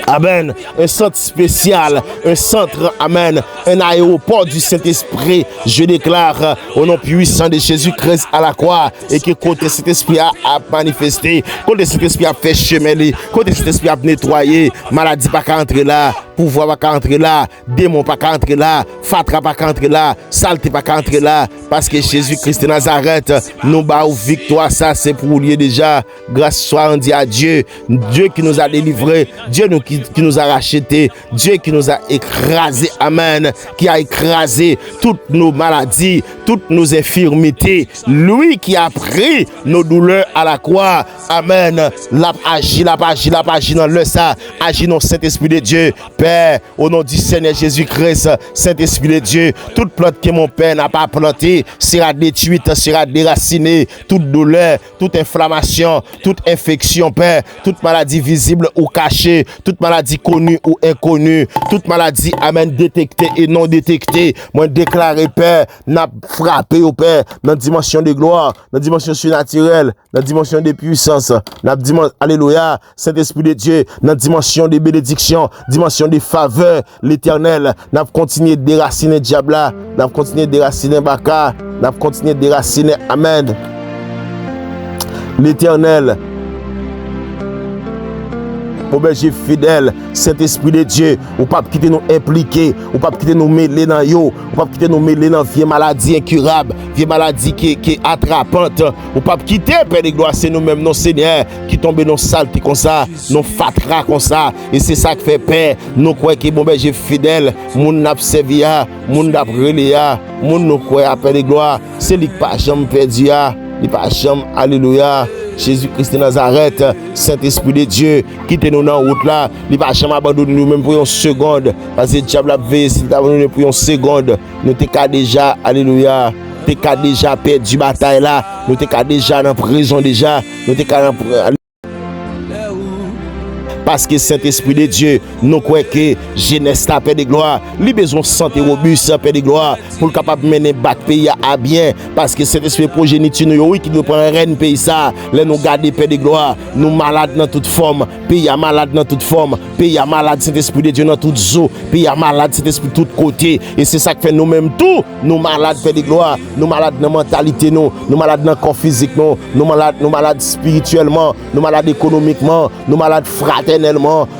Amen. Un centre spécial, un centre, amen, un aéroport du Saint-Esprit. Je déclare au nom puissant de Jésus-Christ à la croix et que côté cet esprit a manifesté, côté cet esprit a fait chemin, côté cet esprit a nettoyé, maladie pas qu'à entrer là, pouvoir pas qu'à entrer là, démon pas qu'à entrer là, fatra pas qu'à entrer là, saleté pas qu'à entrer là, parce que Jésus-Christ de Nazareth nous bat victoire, ça c'est pour lier déjà. Grâce soit rendue à Dieu, Dieu qui nous a délivrés, Dieu qui nous a rachetés, Dieu qui nous a écrasés, amen, qui a écrasé toutes nos maladies, toutes nos infirmités, lui qui a pris nos douleurs à la croix, amen, l'a agi dans le ça, agit dans Saint-Esprit de Dieu, Père, au nom du Seigneur Jésus-Christ, Saint-Esprit de Dieu, toute plante que mon Père n'a pas plantée sera détruite, sera déracinée, toute douleur, toute inflammation, toute infection, Père, toute maladie visible ou cachée, toute maladie connue ou inconnue, toute maladie, amen, détectée et non détectée, moi déclaré, Père, n'a frappé au Père, dans la dimension de gloire, dans la dimension surnaturelle, dans la dimension de puissance, dans la dimension, alléluia, Saint-Esprit de Dieu, dans la dimension de bénédiction, dimension de faveur, l'Éternel, n'a continué de déraciner le diable, n'a continué de déraciner Baka, n'a continué de déraciner, amen, l'Éternel, mon berger fidèle, Saint-Esprit de Dieu, ou pas quitter nous impliquer, ou pas quitter nous mêler dans yo, ou pas quitter nous mêler dans vieille maladie incurable, vieille maladie qui est attrapante, ou pas quitter, Père de gloire, c'est nous-mêmes, nos seigneurs, qui tombent dans saleté comme ça, nos fatras comme ça, et c'est ça qui fait peur, nous croyons que mon berger fidèle, moun n'a servi à, moun n'a brûlé à, moun nous croyons, Père de gloire, c'est lui qui pas jamais perdu à, lui pas jamais, alléluia. Jésus-Christ de Nazareth, Saint-Esprit de Dieu, quittez-nous dans la route là, il ne va jamais abandonner nous même pour une seconde, parce que le diable a veillé, s'il t'a abandonné pour une seconde, nous t'es déjà, alléluia, t'es déjà perdu bataille là, nous t'es déjà dans la prison déjà, nous t'es dans parce que Saint-Esprit de Dieu, nous croyons que jeunesse ta paix de gloire, lui besoin de santé robuste, paix de gloire, pour le capable de mener bac pays à bien, parce que Saint-Esprit progéniture, oui, qui nous prend un reine pays ça, là nous garder paix de gloire, nous malades dans toute forme, pays à malade dans toute forme, pays à malade, Saint-Esprit de Dieu dans toute zone, pays à malade, Saint-Esprit de tous côtés, et c'est ça qui fait nous-mêmes tout, nous malades paix de gloire, nous malades dans la mentalité, nous malades dans le corps physique, nous malades spirituellement, nous malades économiquement, nous malades fraternellement,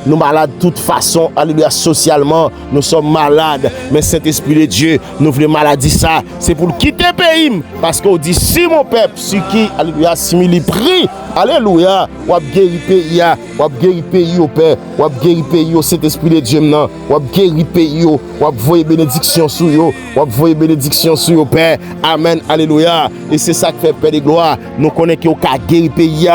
nous malades de toute façon, alléluia, socialement, nous sommes malades, mais Saint-Esprit de Dieu, nous voulons maladie ça, c'est pour quitter le pays, parce qu'on dit si mon peuple, ce qui, alléluia, simili prie, alléluia, ou guéri pays, ou guéri pays au Père, ou guéri pays au Saint-Esprit de Dieu maintenant, ou guéri pays, ou voyez bénédiction sur eux, ou voyez bénédiction sur eux, Père, amen, alléluia, et c'est ça qui fait Père de gloire, nous connaissons qu'il y a guéri pays,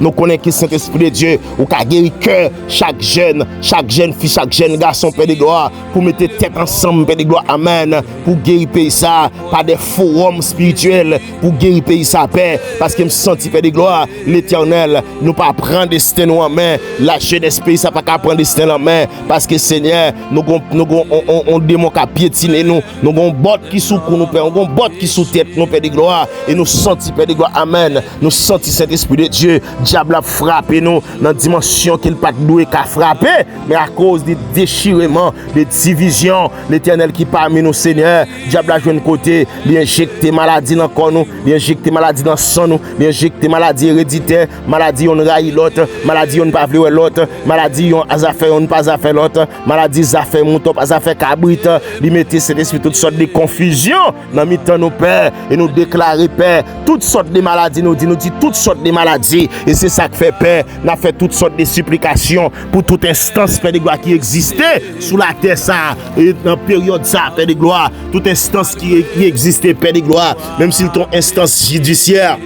nous connaissons que Saint-Esprit de Dieu, ou qu'a guéri cœur, chaque jeune fille, chaque jeune garçon, Père de gloire, pour mettre tête ensemble, Père de gloire, amen, pour guérir pays ça, par des forums spirituels, pour guérir pays ça, Père, parce que me senti, Père de gloire, l'Éternel, nous pas prendre destin en main, la jeunesse pays ça pas qu'à prendre destin en main, parce que Seigneur, on démon qu'à piétiner nous avons botte qui sous nous, Père, nous avons botte qui sous tête, nous, Père de gloire, et nous senti, Père de gloire, amen, nous senti cet Esprit de Dieu, diable a frappé nous dans dimension qu'il pas doué qu'à frapper, mais à cause des déchirements, des divisions, l'Éternel qui parmi nous Seigneur, diable a joué un côté, il injecte maladie dans corps nous, il injecte maladie dans sang nous, il injecte maladie héréditaire, maladie on raille l'autre, maladie on pas vle l'autre, maladie on a fait on pas fait l'autre, maladie ça fait mouton pas ça fait cabrit, il mettait cet esprit toutes sortes de confusion dans mi-temps nos pères et nous déclarer père toutes sortes de maladies nous dit toutes sortes de maladies et c'est ça qui fait père, n'a fait toutes sortes de supplications pour toute instance père de gloire qui existait sous la terre ça et dans période ça père de gloire, toute instance qui existait père de gloire, même si ton instance judiciaire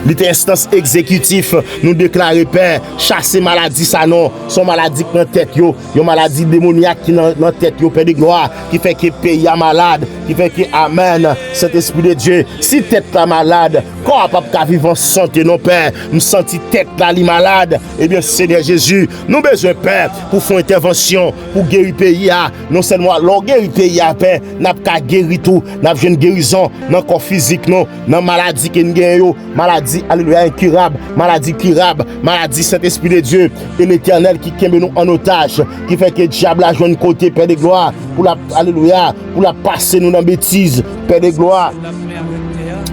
l'été instance exécutif nous déclarer père chasser maladie ça non son maladie dans tête yo maladie démoniaque qui dans tête yo père de gloire qui fait que pays a malade qui fait que amen cet esprit de Dieu si tête la malade corps pas vivre en santé non père nous senti tête là li malade et bien Seigneur Jésus nous besoin père pour faire intervention pour guérir pays a non seulement l'on guérir pays a père n'a pas guérir tout n'a une guérison dans corps physique non dans maladie qui gagne yo maladie alléluia incurable, maladie curable, maladie Saint-Esprit de Dieu et l'Éternel qui kembe nous en otage, qui fait que le diable a joué un côté Père de gloire pour la alléluia, pour la passer nous dans bêtise Père de gloire.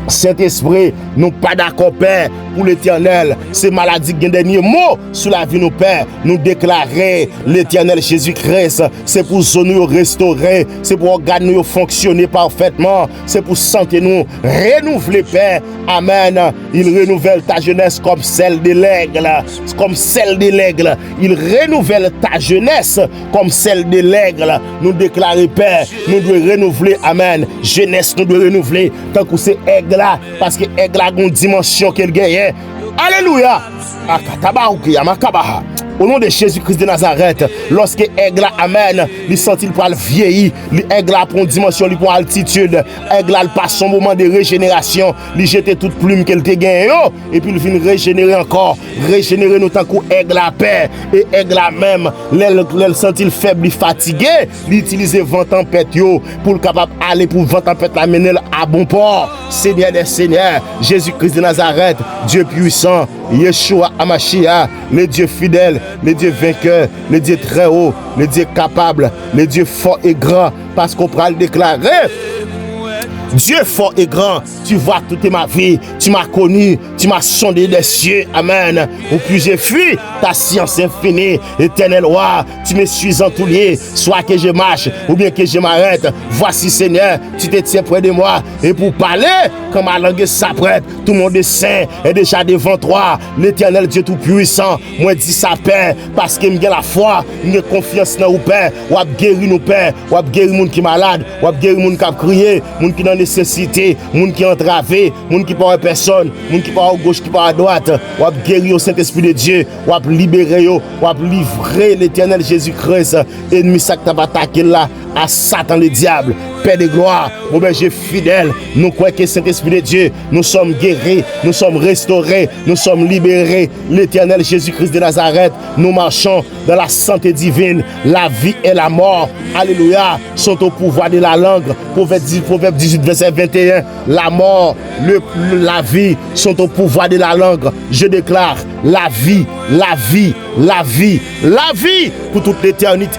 Saint-Esprit, nous pas d'accord, Père, pour l'Éternel. Ces maladies qui ont dernier mot sur la vie, nous, Père, nous déclarer l'Éternel Jésus-Christ. C'est pour nous restaurer, c'est pour organes nous fonctionner parfaitement, c'est pour santé nous renouveler, Père. Amen. Il renouvelle ta jeunesse comme celle de l'aigle, comme celle de l'aigle. Il renouvelle ta jeunesse comme celle de l'aigle. Nous déclarer, Père, nous devons renouveler, Amen. Jeunesse, nous devons renouveler, tant que c'est aigle là, parce que aigle a une dimension qu'elle gagne. Alléluia. Au nom de Jésus-Christ de Nazareth, lorsque aigle amen, il sentit pour le vieillir, l'aigle a pour dimension, il pour altitude, aigle a passe son moment de régénération, il jette toute plume qu'elle te gagne, et puis il vient régénérer encore, régénérer nous tant qu'aigle a paix, et aigle a même, l'aile sentit faible, fatigué, il utilise vent tempête pour le capable aller pour vent tempête la mener à bon port. Seigneur des Seigneurs, Jésus-Christ de Nazareth, Dieu puissant, Yeshua Amashia, le Dieu fidèle, le Dieu vainqueur, le Dieu très haut, le Dieu capable, le Dieu fort et grand, parce qu'on pourra le déclarer. Dieu fort et grand, tu vois toute ma vie, tu m'as connu, tu m'as sondé des cieux, amen. Ou puis j'ai fui ta science infinie, éternel roi, tu me suis entouré, soit que je marche ou bien que je m'arrête. Voici Seigneur, tu te tiens près de moi, et pour parler, quand ma langue s'apprête, tout mon dessein est déjà devant toi, l'éternel Dieu tout-puissant. Moi dis sa paix, parce que j'ai la foi, j'ai confiance dans vous, Père, ou à guérir nous, Père, ou à guérir les gens qui sont malades, ou à guérir les gens qui ont crié, les gens qui ont nécessité, moun qui entravé, moun qui pas personne, moun qui pas à gauche, qui pas à droite, ou à guérir au Saint-Esprit de Dieu, ou à libérer, ou à livrer l'Éternel Jésus-Christ, ennemi ça qui t'a attaqué là, à Satan le diable, Père de gloire, mon berger fidèle, nous croyons que Saint-Esprit de Dieu, nous sommes guéris, nous sommes restaurés, nous sommes libérés, l'Éternel Jésus-Christ de Nazareth, nous marchons dans la santé divine, la vie et la mort, alléluia, sont au pouvoir de la langue, Proverbe 18, verset 21, la mort, la vie sont au pouvoir de la langue, je déclare la vie, la vie, la vie, la vie, pour toute l'éternité.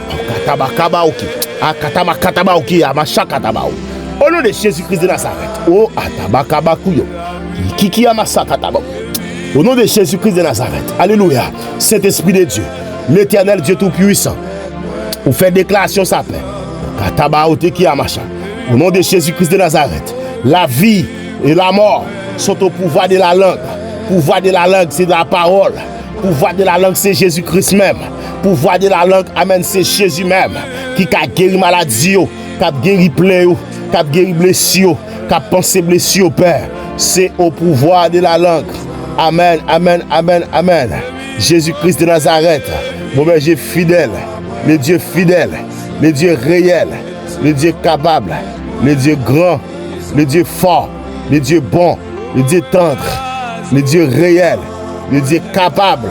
Au nom de Jésus-Christ de Nazareth. Oh, au nom de Jésus-Christ de Nazareth. Alléluia. Saint-Esprit de Dieu, l'Éternel Dieu Tout-Puissant, vous faites déclaration sa paix. Au nom de Jésus-Christ de Nazareth, la vie et la mort sont au pouvoir de la langue. Pouvoir de la langue, c'est de la parole. Pouvoir de la langue, c'est Jésus-Christ même. Pouvoir de la langue, amen, c'est Jésus même. Qui a guéri maladie, qui a guéri plaie, qui a guéri blessure, qui a pensé blessure, Père. C'est au pouvoir de la langue. Amen, amen, amen, amen. Jésus-Christ de Nazareth, mon berger fidèle, le Dieu fidèle, le Dieu réel, le Dieu capable, le Dieu grand, le Dieu fort, le Dieu bon, le Dieu tendre, le Dieu réel, le Dieu capable.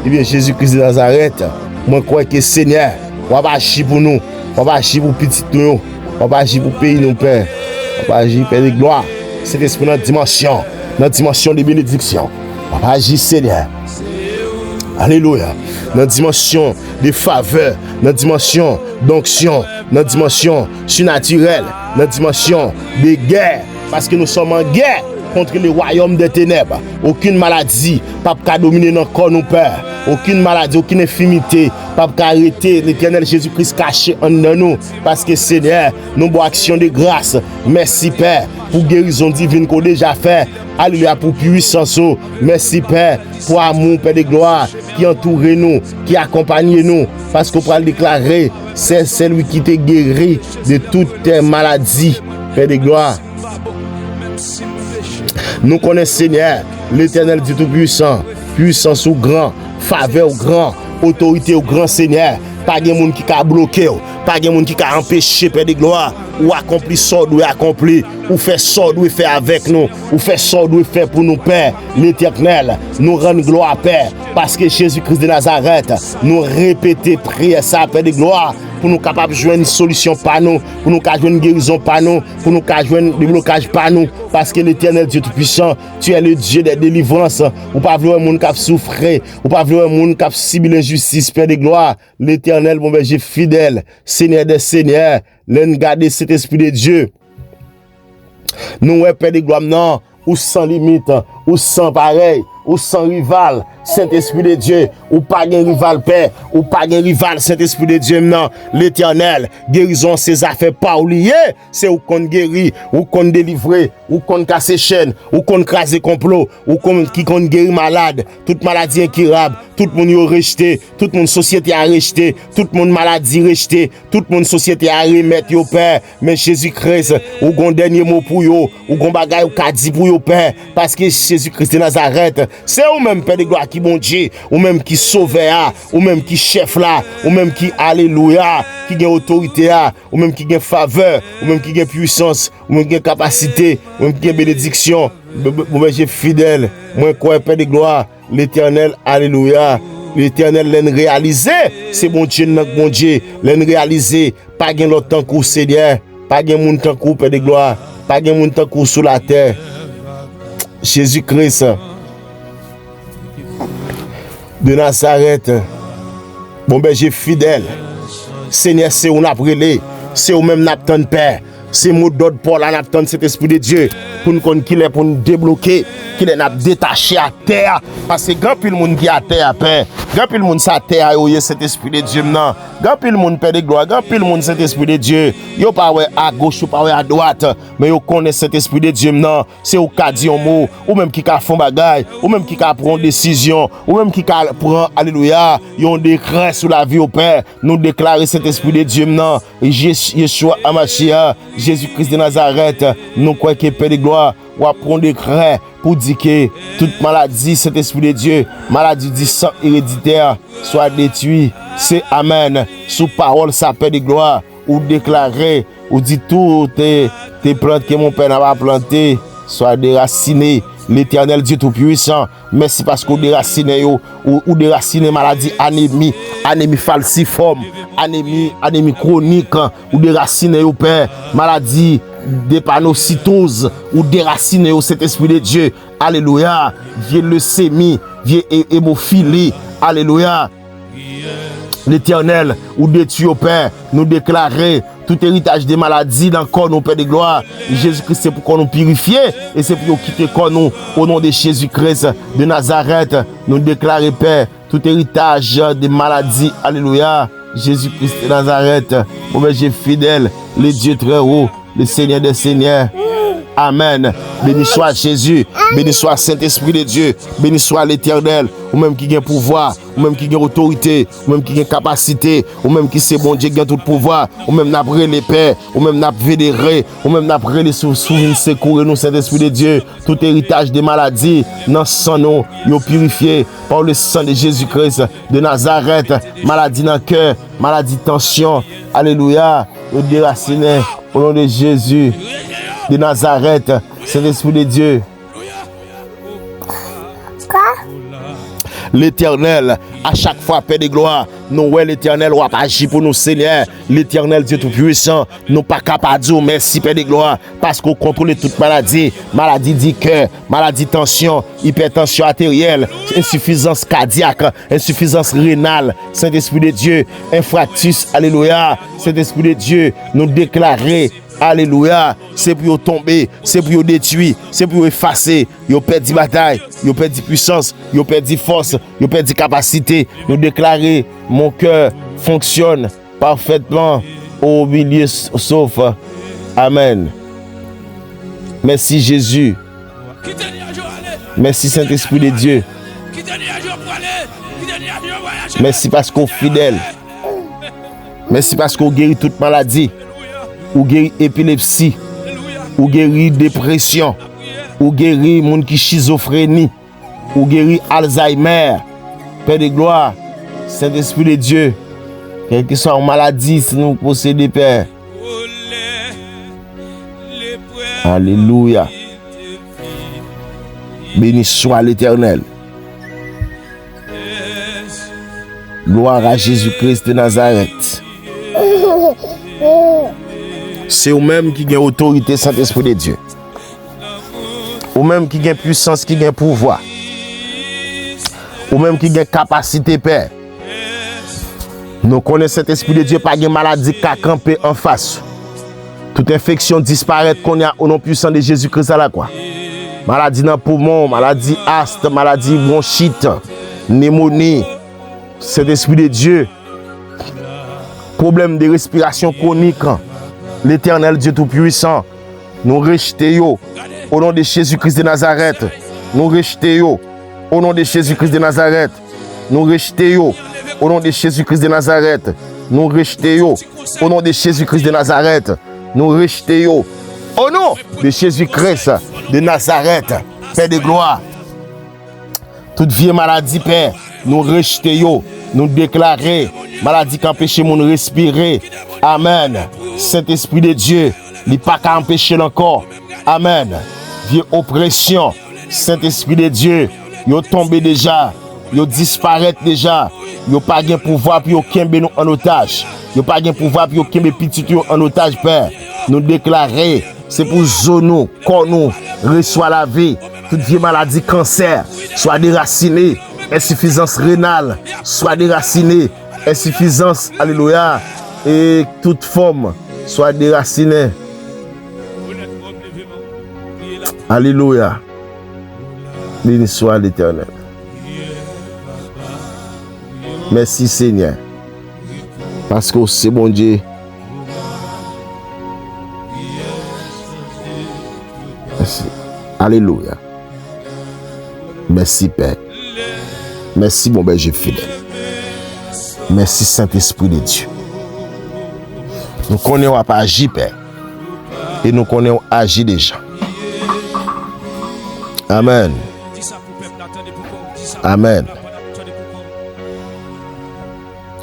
Eh bien, Jésus-Christ de Nazareth, moi, je crois que Seigneur, on va agir pour nous, on va agir pour petit nous, on va agir pour pays, nous, Père, on va agir pour Père de gloire. C'est l'esprit dans la dimension de bénédiction. Papa, agis, Seigneur. Alléluia. Dans la dimension de faveur, dans la dimension d'onction, dans la dimension surnaturelle, dans la dimension de guerre. Parce que nous sommes en guerre contre le royaume des ténèbres. Aucune maladie, pas qu'à dominer notre corps, nous père. Aucune maladie, aucune infirmité, pas qu'à arrêter l'éternel Jésus-Christ caché en nous. Parce que Seigneur, nous avons action de grâce. Merci Père pour guérison divine qu'on a déjà fait. Alléluia pour puissance. Merci Père pour amour, Père de gloire, qui entoure nous, qui accompagne nous. Parce qu'on peut le déclarer, c'est celui qui t'a guéri de toutes tes maladies, Père de gloire. Nous connaissons Seigneur, l'éternel Dieu tout-puissant, puissance au grand, faveur au grand, autorité au grand Seigneur. Pas de monde qui a bloqué, pas de monde qui a empêché, Père de gloire, ou accompli ça, ou accompli, ou fait ça, ou fait avec nous, ou fait ça, ou fait pour nous, Père, l'éternel, nous rendre gloire, Père, parce que Jésus-Christ de Nazareth, nous répéter prier ça, Père de gloire, pour nous capables de jouer une solution par nous, pour nous jouer une guérison par nous, pour nous jouer un déblocage par nous, parce que l'éternel Dieu tout-puissant, tu es le Dieu des délivrances, ou pas vouloir un monde qui a souffert, ou pas vouloir un monde qui a subi l'injustice, Père de gloire, l'éternel, mon berger fidèle, Seigneur des seigneurs, l'en garder cet esprit de Dieu. Nous, Père de gloire, non, ou sans limite, ou sans pareil, ou sans rival, Saint-Esprit de Dieu, ou pas un rival Père, ou pas un rival Saint-Esprit de Dieu, non, l'éternel, guérison ses affaires pas oubliées, c'est où qu'on guérit, ou qu'on délivrer, ou qu'on casse chaîne, ou qu'on crase complot, ou qui qu'on guérit malade, toute maladie incurable, tout le monde y a rejeté, toute mon société a rejeté, toute mon maladie rejeté, toute mon société a remettre au Père, mais Jésus-Christ, ou gon dernier mot pour yo, ou gon bagay ou ka di pour yo Père, parce que Jésus-Christ de Nazareth, c'est ou même Père de gloire qui bon Dieu, ou même qui sauveur, ou même qui chef là, ou même qui alléluia, qui gagne autorité ou même qui gagne faveur, ou même qui gagne puissance, ou même qui gagne capacité, ou même qui gagne bénédiction. Moi j'ai fidèle, moi quoi Père de gloire, l'éternel, alléluia. L'éternel l'a réalisé, c'est bon Dieu, notre bon Dieu, l'a réalisé, pas gagne l'autre temps qu'au Seigneur, pas gagne mon temps qu'au Père de gloire, pas gagne mon temps qu'au sous la terre. Jésus-Christ de Nazareth, bon berger fidèle, Seigneur, c'est où n'a brûlé, c'est où même n'a pas de Père, c'est mot d'ordre pour la n'a cet esprit de Dieu, pour nous connaître qu'il est pour nous débloquer, qu'il est n'a détaché à terre, parce que grand pile monde qui à terre, Père, grand pile monde sa terre, yo cet esprit de Dieu non, grand pile monde Père de gloire, grand pile monde cet esprit de Dieu, yo pas ouais à gauche ou pas ouais à droite, mais yo connaît cet esprit de Dieu non, c'est au cas dit un mot, ou même qui ka font bagaille, ou même qui ka prend décision, ou même qui ka prend alléluia, yon décret sur la vie au Père, nous déclarer cet esprit de Dieu non, Yeshua Amashia, Jésus-Christ de Nazareth, nous croyons que Père de gloire, ou à prendre décret pour dire que toute maladie, cet esprit de Dieu, maladie du sang héréditaire, soit détruite. C'est Amen. Sous parole, ça Père de gloire, ou déclarer, ou dit tout tes plantes que mon Père n'a pas plantées, soit déracinées. L'éternel Dieu tout-puissant, merci parce qu'on déracine ou déracine maladie, anémie falciforme, anémie chronique, ou déracine au Père, maladie, drépanocytose, ou déracine cet esprit de Dieu, alléluia, vieux leucémie, vieux hémophilie, alléluia. L'éternel, ou détruit au Père, nous déclarer tout héritage des maladies dans le corps, nos Père de gloire. Jésus-Christ, c'est pour qu'on nous purifie et c'est pour nous quitter corps nous. Au nom de Jésus-Christ de Nazareth, nous déclarer, Père, tout héritage des maladies. Alléluia. Jésus-Christ de Nazareth, mon berger fidèle, le Dieu très haut, le Seigneur des Seigneurs. Amen. Béni soit Jésus, béni soit Saint-Esprit de Dieu, béni soit l'Éternel, ou même qui a pouvoir, ou même qui a autorité, ou même qui a capacité, ou même qui c'est bon Dieu qui a tout pouvoir, ou même n'a pris les pères, ou même n'a vénéré, ou même n'a pris les souvenirs secours, nous Saint-Esprit de Dieu, tout héritage des maladies, dans sang nous, nous purifié par le sang de Jésus-Christ de Nazareth, maladie dans le cœur, maladie de tension, alléluia, nous déracinés au nom de Jésus de Nazareth, Saint-Esprit de Dieu. L'Éternel, à chaque fois, Père de gloire, nous, ouais, l'Éternel, ou agir pour nous, Seigneur. L'Éternel, Dieu Tout-Puissant, nous pas capables de dire merci, Père de gloire, parce qu'on contrôle toute maladie, maladie du cœur, maladie tension, hypertension artérielle, insuffisance cardiaque, insuffisance rénale, Saint-Esprit de Dieu, infarctus, alléluia, Saint-Esprit de Dieu, nous déclarer, alléluia, c'est pour tomber, c'est pour détruire, c'est pour effacer, yo perdu bataille, yo perdu puissance, yo perdu force, yo perdu capacité, nous déclarer, mon cœur fonctionne parfaitement au milieu sauf. Amen. Merci Jésus. Merci Saint-Esprit de Dieu. Merci parce qu'on est fidèle. Merci parce qu'on guérit toute maladie. Ou guérit épilepsie. Ou guérit dépression. Ou guérit monde qui schizophrénie. Ou guérit Alzheimer. Père de gloire, Saint-Esprit de Dieu, quelle que soit une maladie, si nous possédons, Père. Alléluia. Béni soit l'Éternel. Gloire à Jésus-Christ de Nazareth. C'est vous-même qui avez autorité, Saint-Esprit de Dieu. Vous-même qui avez puissance, qui avez pouvoir. Vous-même qui avez capacité, Père. Nous connaissons cet Esprit de Dieu, pas de maladie qui a campé en face. Toute infection disparaît qu'on a au nom puissant de Jésus-Christ à la croix. Maladie dans le poumon, maladie asthme, maladie bronchite, pneumonie. Cet Esprit de Dieu, problème de respiration chronique, l'Éternel Dieu Tout-Puissant, nous rejetons au nom de Jésus-Christ de Nazareth. Nous rejetons au nom de Jésus-Christ de Nazareth. Nous rejetons au nom de Jésus-Christ de Nazareth. Nous rejetons au nom de Jésus-Christ de Nazareth. Nous rejetons au nom de Jésus-Christ de Nazareth. Père de gloire, toute vieille maladie, Père, nous rejetons, nous déclarons, maladie qui empêche de respirer. Amen. Saint-Esprit de Dieu, il n'est pas qu'à empêcher encore. Amen. Vieille oppression, Saint-Esprit de Dieu, il tombé déjà, il disparaît déjà, il n'a pas de pouvoir pour qu'il nous en otage. Il n'a pas de pouvoir pour qu'il petit en otage, Père. Nous déclarer, c'est pour nous, qu'on nous reçoit la vie. Toute vieille maladie, cancer, soit déracinée, insuffisance rénale, soit déracinée, insuffisance, alléluia, et toute forme, soit déracinée. Alléluia. Béni soit l'Éternel. Merci Seigneur. Parce que c'est bon Dieu. Merci. Alléluia. Merci Père. Merci mon berger fidèle. Merci Saint-Esprit de Dieu. Nous connaissons pas agir Père. Et nous connaissons agir déjà. Amen. Amen.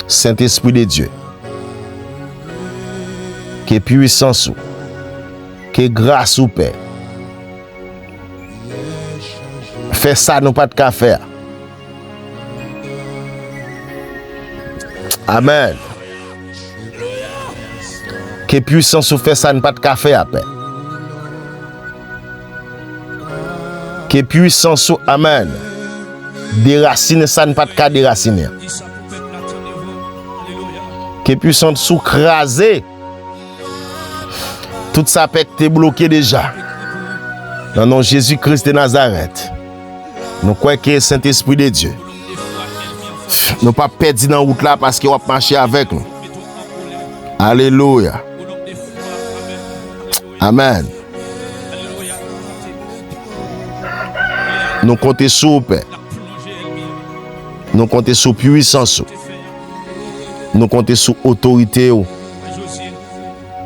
Saint-Esprit de Dieu, que puissance ou, que grâce ou Père, fais ça nous pas de qu'à faire. Amen. Que puissance ou fait ça nous pas de qu'à faire, Père. Que puissance ou, amen, déracine ça nous pas de qu'à déraciner. Que puissance ou craser tout ça peut être bloqué déjà. Dans le nom de Jésus-Christ de Nazareth. Nous croyons que Saint-Esprit de Dieu. Nous ne pas perdre dans la route là parce qu'il va marcher avec nous. Alléluia. Amen. Nous comptons sur vous, Père. Nous comptons sur puissance. Nous comptons sur autorité.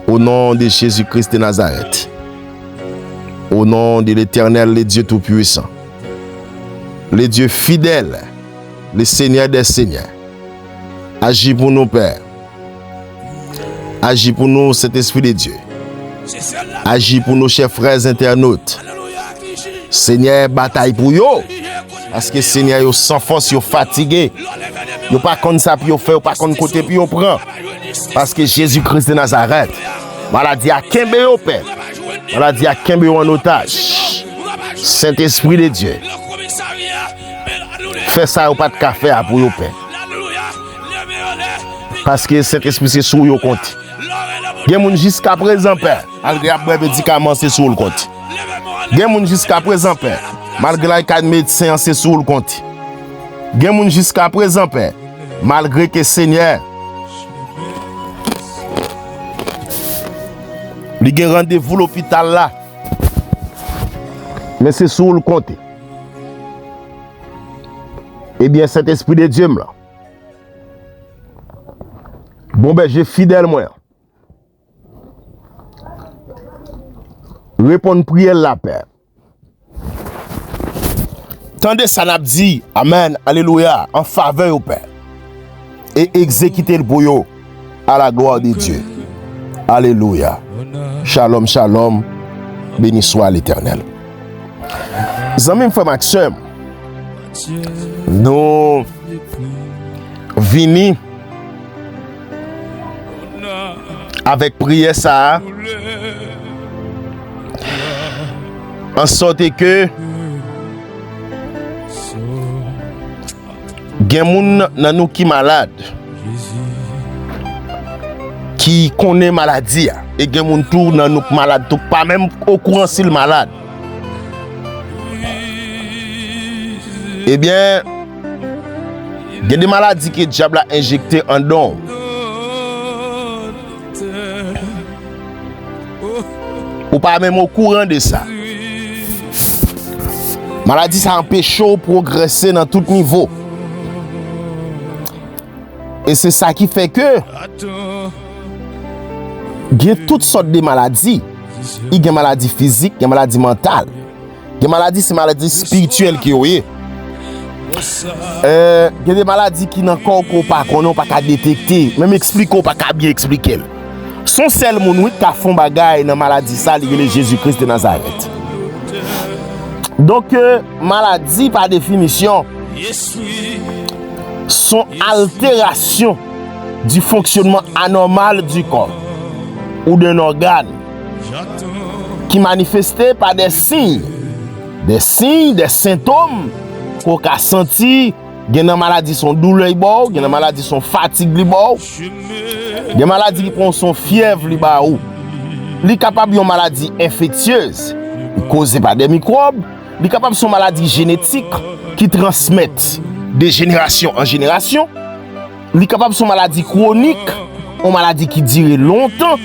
Au nom de Jésus-Christ de Nazareth. Au nom de l'Éternel, le Dieu Tout-Puissant. Le Dieu fidèle. Le Seigneur des Seigneurs. Agis pour nous, Père. Agis pour nous, Saint-Esprit de Dieu. Agis pour nos chers frères internautes. Seigneur, bataille pour eux. Parce que Seigneur, yo sans force, yo fatigué. Yo pas comme ça, puis yo fait, yo pas comme côté, puis yo prend. Parce que Jésus-Christ de Nazareth, maladie a kembe yo père. Maladie a kembe yo en otage. Saint-Esprit de Dieu. Fais ça ou pas de café pour yo père. Parce que Saint-Esprit c'est sous yo compte. Gen moun jusqu'à présent père, malgré après médicament c'est sous le compte. Gen moun jusqu'à présent père, malgré les cas de médecin c'est sous le compte. Gen moun jusqu'à présent père, malgré que Seigneur li gen rendez-vous l'hôpital là. Mais c'est sous le compte. Eh bien, cet esprit de Dieu là. Bon ben, j'ai fidèle moi. Répondre prière la paix. Tendez ça n'a dit, amen, alléluia, en faveur au Père. Et exécuter le bouillon à la gloire de Dieu. Alléluia. Shalom, shalom. Béni soit l'Éternel. Zami frère Maxime, nous venons avec prière ça en sorte que gen moun nan nou qui malade qui connaît maladie et gen moun tout nan nou malade tout pas même au courant s'il malade. Eh bien, il y a des maladies que le diable a injectées en don. Ou pas même au courant de ça. Maladie, ça empêche de progresser dans tout niveau. Et c'est ça qui fait que il y a toutes sortes de maladies. Il y a des maladies physiques, il y a des maladies mentales. Il y a des maladies, c'est maladies spirituelles qui ont. Il y a des maladies qui n'ont pas qu'à détecter, même expliquer, pas qu'à bien expliquer. Son seul monde qui a fait bagaille dans maladie ça, c'est Jésus-Christ de Nazareth. Donc maladie par définition sont altération du fonctionnement anormal du corps ou d'un organe qui manifesté par des signes, des symptômes qu'on a senti. Il y a des maladies qui sont douleurs, il y a des maladies qui sont fatigues, il y a des maladies qui prennent son fièvre, il est capable de maladie infectieuse causée par des microbes, il est capable de son maladie génétique qui transmettent de génération en génération, il est capable de son maladie chronique, une maladie qui dure longtemps,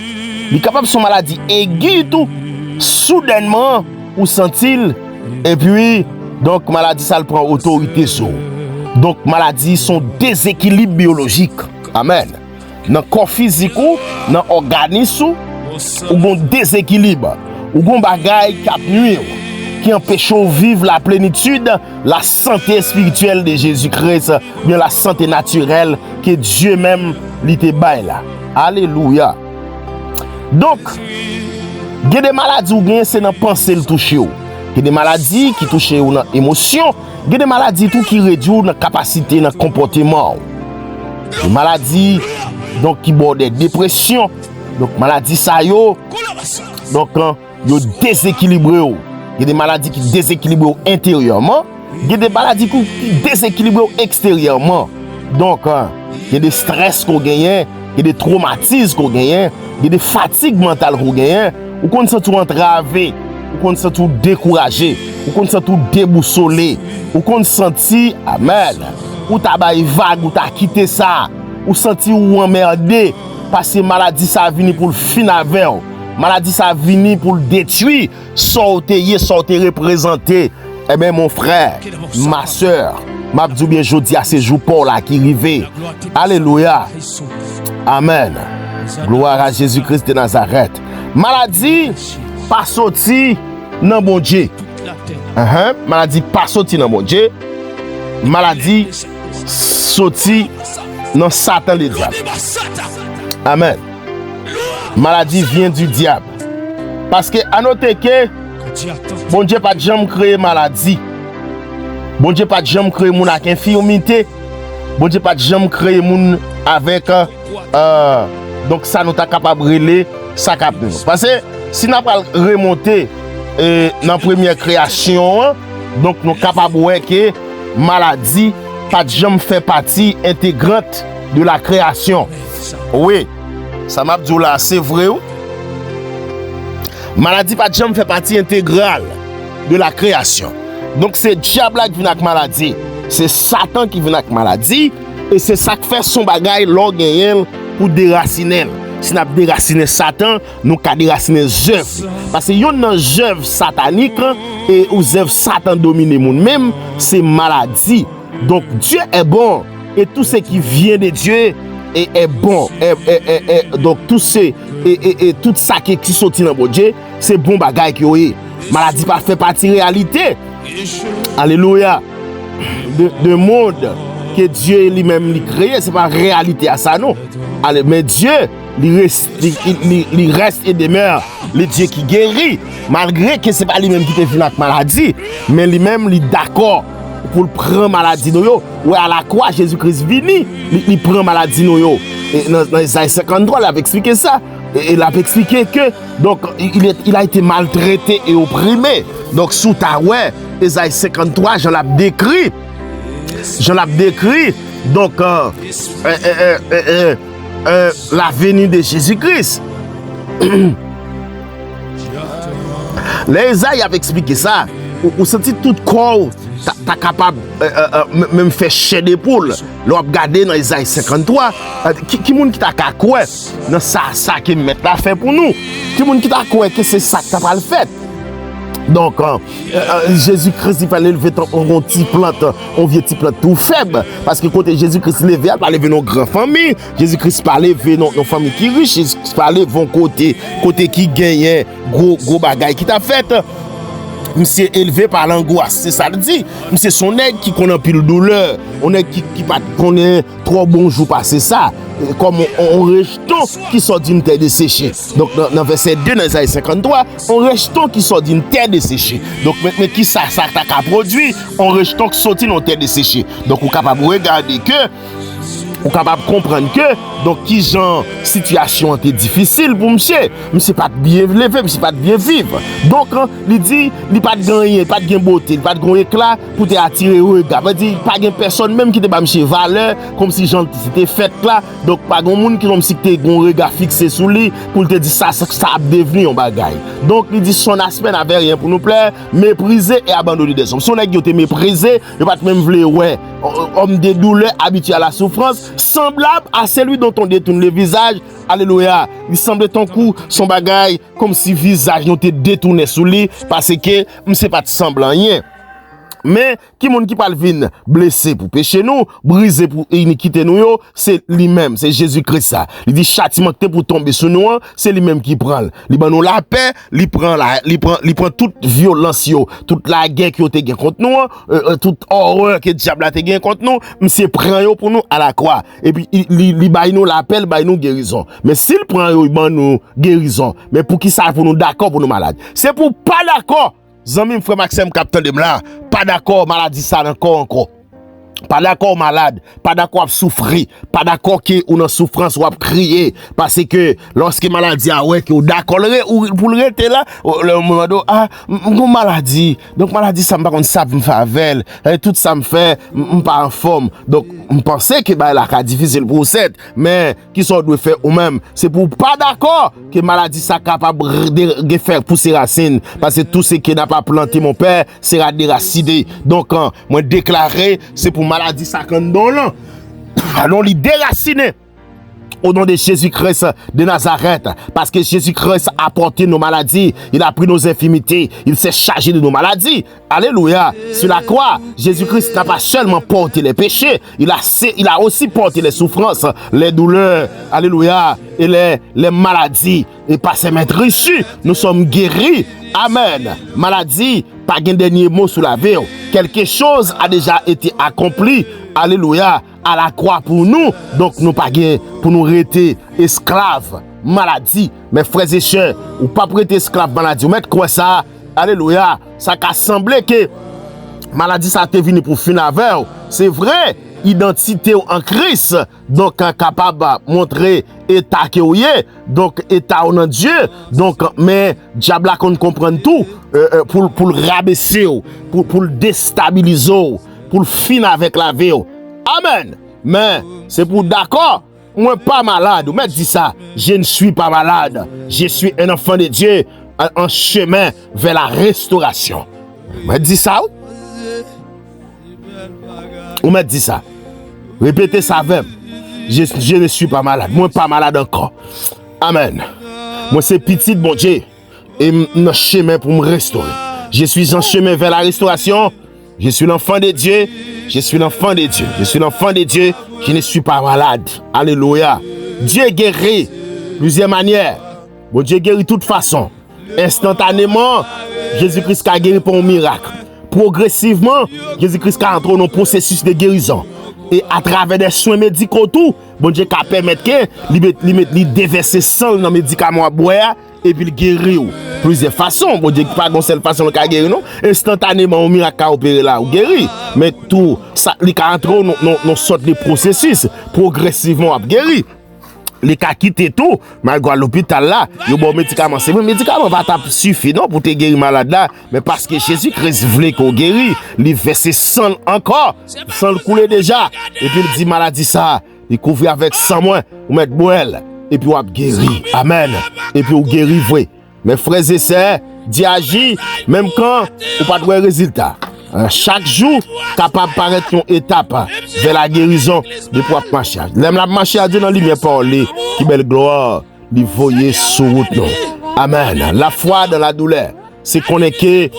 il est capable de son maladie aiguë, tout soudainement, ou sent-il, et puis, donc maladie ça le prend autorité sur. Donc maladies sont déséquilibres biologiques. Amen. Dans le corps physique ou dans l'organisme ou un déséquilibre ou un bagage qui nuit qui empêche de vivre la plénitude, la santé spirituelle de Jésus-Christ, bien la santé naturelle que Dieu même lui te baille là. Alléluia. Donc il y a des maladies où c'est dans penser le toucher. Il y a des maladies qui touchent nos émotions. Il y a des maladies tout qui réduisent notre capacité, notre comportement. Des maladies donc, qui bordent des dépressions. Donc, maladies ça yo. Donc, yo déséquilibré. Il y a des maladies qui déséquilibrent intérieurement. Il y a des maladies qui déséquilibrent extérieurement. Donc, il y a des stress qu'on gagne, il y a des traumatismes qu'on gagne, il y a des fatigues mentales qu'on gagne. Ou qu'on se trouve entravé. Ou qu'on se tout découragé, ou qu'on se tout déboussolé, ou qu'on senti, amen, ou t'as baillé vague, ou t'as quitté ça, ou senti ou emmerdé, parce que maladie ça vini pour le fin avec, maladie ça vini pour le détruire, sortir représenter, eh bien mon frère, ma soeur, m'a dit bien jodi à ces jours pour là qui arrivé, alléluia, amen, gloire à Jésus-Christ de Nazareth, maladie, pas sorti dans bon Dieu. Maladie pas sorti dans bon Dieu. Maladie sorti dans Satan le diable. Amen. Maladie vient du diable. Parce que à noter que bon Dieu pas jamais créé maladie. Bon Dieu pas jamais créé moun avec infirmité. Bon Dieu pas jamais créé moun avec donc ça nous t'a capable relayer ça cap nous. Parce que si n'a pas remonter dans première création, donc nous capable ouais que maladie pas jamais fait partie intégrante de la création. Oui, ça m'a dit là, c'est vrai. Maladie pas jamais fait partie intégrale de la création. Donc c'est diable qui vient avec maladie, c'est Satan qui vient avec maladie et c'est ça qui fait son bagage l'orgueil pour déraciner. Si nous déraciner Satan, nous avons déraciner les œuvres. Parce que yon nan œuvre satanique et aux œuvres Satan domine moun même, c'est maladie. Donc Dieu est bon et tout ce qui vient de Dieu est bon. Donc tout ça qui sorti dans bon Dieu, c'est bon bagay qui est. Maladie pas fait partie de la réalité. Alléluia. De monde que Dieu lui-même l'a créé, c'est pas réalité à ça non. Mais Dieu il reste et demeure le Dieu qui guérit, malgré que c'est pas lui-même qui te fait la maladie, mais lui-même il est d'accord pour prendre maladie nous yo. Ouais, à la croix Jésus-Christ vini, il prend maladie nous yo. Et dans Isaïe 53, il a expliqué ça. Et il a expliqué que donc il a été maltraité et opprimé. Donc sous ta ouais, Isaïe 53, je l'ai décrit. Donc la venue de Jésus-Christ. Les Isaïe a expliqué ça. Ou senti tout corps t'as capable même faire chair d'épaule. L'on regarder dans Isaïe 53, qui monde qui t'a quoi dans ça qui met la fait pour nous. Qui monde qui t'a quoi que c'est ça que t'as pas le fait. Donc Jésus-Christ il fallait lever un petit plante, un vieux petit plante tout faible parce que côté Jésus-Christ levé, il pas lever nos grandes familles. Jésus-Christ pas lever nos familles qui riches, Jésus-Christ pas lever vont côté qui gagne gros bagaille qui t'a fait. Monsieur élevé par l'angoisse, c'est ça le dit. Monsieur son nègre qui connaît pile douleur, on est qui pas connaît trop bon jour passer ça. Comme on rejeton qui sort d'une terre desséchée. Donc dans verset 2 dans Isaïe 53, on rejeton qui sort d'une terre desséchée. Donc maintenant qui ça t'a produit, on rejeton qui sort d'une terre desséchée. Donc on est capable de regarder que on est capable de comprendre que donc qui genre situation était difficile pour monsieur pas bien lever, monsieur pas bien vivre. Donc il dit il pas de gagner, pas de gain beauté, pas de grand éclat pour te attirer regard. Il dit pas de personne même qui te ba monsieur valeur comme si genre c'était fait là. Donc pas grand monde qui comme si te gon regard fixé sur lui pour te dire ça a devenu un bagaille. Donc il dit son aspect n'avait rien pour nous plaire, méprisé et abandonné des hommes. Son nèg yo te méprisé, il pas même vle ouais, homme de douleur habitué à la souffrance, semblable à celui dont on détourne le visage. Alléluia. Il semblait ton coup, son bagaille, comme si visage nous te détourné sous lui, parce que c'est pas de semblant rien. Mais qui monde qui parle vin blessé pour pécher nous, brisé pour iniquité nous yo, c'est lui-même, c'est Jésus-Christ ça. Il dit châtiment que pour tomber sur nous, c'est lui-même qui prend. Il ban nous la paix, il prend toute violence yo, toute la guerre qui te gain contre nous, toute horreur que diable a te gain contre nous, monsieur prend yo pour nous à la croix. Et puis il baille nous la paix, il baille nous guérison. Mais s'il prend yo, il ban nous guérison. Mais pour qui ça pour nous d'accord pour nous malades. C'est pour pas d'accord. Zami frère Maxime captain de là, pas d'accord maladie ça encore. Pas d'accord malade, pas d'accord souffrir, pas d'accord que ou en souffrance ou crier parce que lorsque maladie a ouais que ou d'accord ou pour le rester là le moment mon maladie. Donc maladie ça me pas comme ça me faire avec tout ça me fait pas en forme. Donc on pensait que bah la difficile pour cette mais qui sont doit faire ou même c'est pour pas d'accord que maladie ça capable de faire pousser racines parce que tout ce qui n'a pas planté mon père sera déraciné. Donc moi déclarer c'est pour maladie ça quand don allons les déraciner au nom de Jésus-Christ de Nazareth parce que Jésus-Christ a porté nos maladies, il a pris nos infirmités, il s'est chargé de nos maladies. Alléluia. Sur la croix, Jésus-Christ n'a pas seulement porté les péchés, il a aussi porté les souffrances, les douleurs, alléluia, et les maladies. Et par ses mains reçues, nous sommes guéris. Amen. Maladie, pas un dernier mot sur la vie. Quelque chose a déjà été accompli. Alléluia. À la croix pour nous. Donc nous pas gain pour nous rester esclaves. Maladie. Mes frères et sœurs, ou pas prêter esclaves maladie. Ou mettre quoi ça? Alléluia. Ça qu'a semblé que maladie ça te venu pour finir avec. C'est vrai, identité en Christ, donc capable de montrer état que vous êtes, donc état en Dieu, donc mais diable qu'on comprend tout pour le rabaisser, pour le déstabiliser, pour le finir avec la vie. Amen. Mais c'est pour d'accord, moi pas malade, mais dis ça, je ne suis pas malade, je suis un enfant de Dieu en chemin vers la restauration. Mais dis ça. On m'a dit ça. Répétez ça avec. Je ne suis pas malade. Moi, pas malade encore. Amen. Moi, c'est petit, bon Dieu. Et mon chemin pour me restaurer. Je suis en chemin vers la restauration. Je suis l'enfant de Dieu. Je suis l'enfant de Dieu. Je suis l'enfant de Dieu qui ne suis pas malade. Alléluia. Dieu guérit. Plusieurs manières. Bon Dieu guérit de toute façon. Instantanément, Jésus-Christ a guéri pour un miracle. Progressivement, Jésus-Christ a entré dans un processus de guérison. Et à travers des soins médicaux, tout, bon Dieu a permis que il déverser sang dans les médicaments à boire et puis il guérit. Plusieurs façons, bon Dieu, pas une seule façon de guérir, non? Instantanément, on miracle a opéré là, ou guéri. Mais tout, ça, il a entré dans sorte de processus, progressivement, a guéri. Les cas quitté tout, malgré l'hôpital là, il y a bon médicament. C'est bon médicament va suffire non pour te guérir malade là, mais parce que Jésus-Christ voulait qu'on guérisse, il verse sang encore, sang le couler déjà. Et puis il dit maladie ça, il couvre avec sang moins, ou mettre boel et puis on a guéri. Amen. Et puis on guérit vrai. Mes frères et sœurs, Dieu agit même quand on pas de résultat. Chaque jour, capable de paraître une étape vers la guérison de pouvoir marcher. L'aime la marcher à Dieu dans l'lumière parler, qui belle gloire, lui voyez sur route. Amen. La foi dans la douleur, c'est qu'on est que,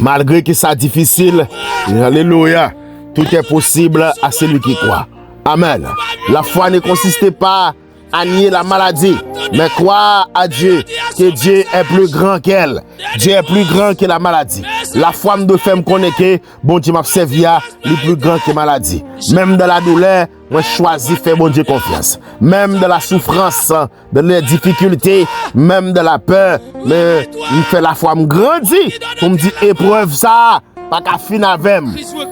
malgré que ça difficile, alléluia, tout est possible à celui qui croit. Amen. La foi ne consiste pas à nier la maladie, mais croire à Dieu, que Dieu est plus grand qu'elle. Dieu est plus grand que la maladie. La foi me fait me connaître que bon Dieu m'a servi à le plus grand que la maladie. Même dans la douleur, moi choisis faire bon Dieu confiance. Même dans la souffrance, dans les difficultés, même dans la peur, mais il fait la foi me grandir. Pour me dire épreuve ça, pas qu'à finir avec,